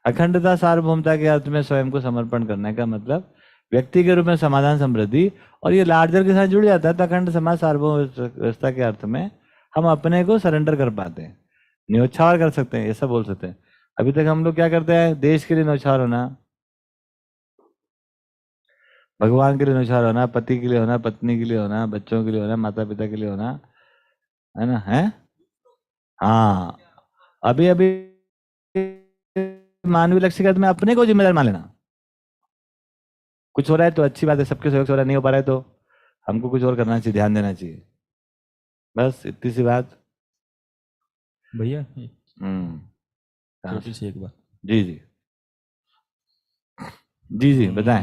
अखंडता सार्वभौमता के अर्थ में स्वयं को समर्पण करने का मतलब व्यक्ति के रूप में समाधान समृद्धि, और ये लार्जर के साथ जुड़ जाता है। तो अखंड समाज सार्वभौम व्यवस्था के अर्थ में हम अपने को सरेंडर कर पाते हैं, न्योछावर कर सकते हैं, ऐसा बोल सकते हैं। अभी तक हम लोग क्या करते हैं, देश के लिए न्योछावर होना, भगवान के लिए न्योछावर होना, पति के लिए होना, पत्नी के लिए होना, बच्चों के लिए होना, माता पिता के लिए होना, है ना, है। हाँ, अभी अभी मानवीय लक्ष्य के अर्थ में अपने को जिम्मेदार मान लेना। कुछ हो रहा है तो अच्छी बात है, सबके सहयोग से हो रहा है, नहीं हो पा रहा है तो हमको कुछ और करना चाहिए, ध्यान देना चाहिए। बस इतनी सी बात। भैया कहाँ छोटी सी एक बात। जी जी जी जी बताएं।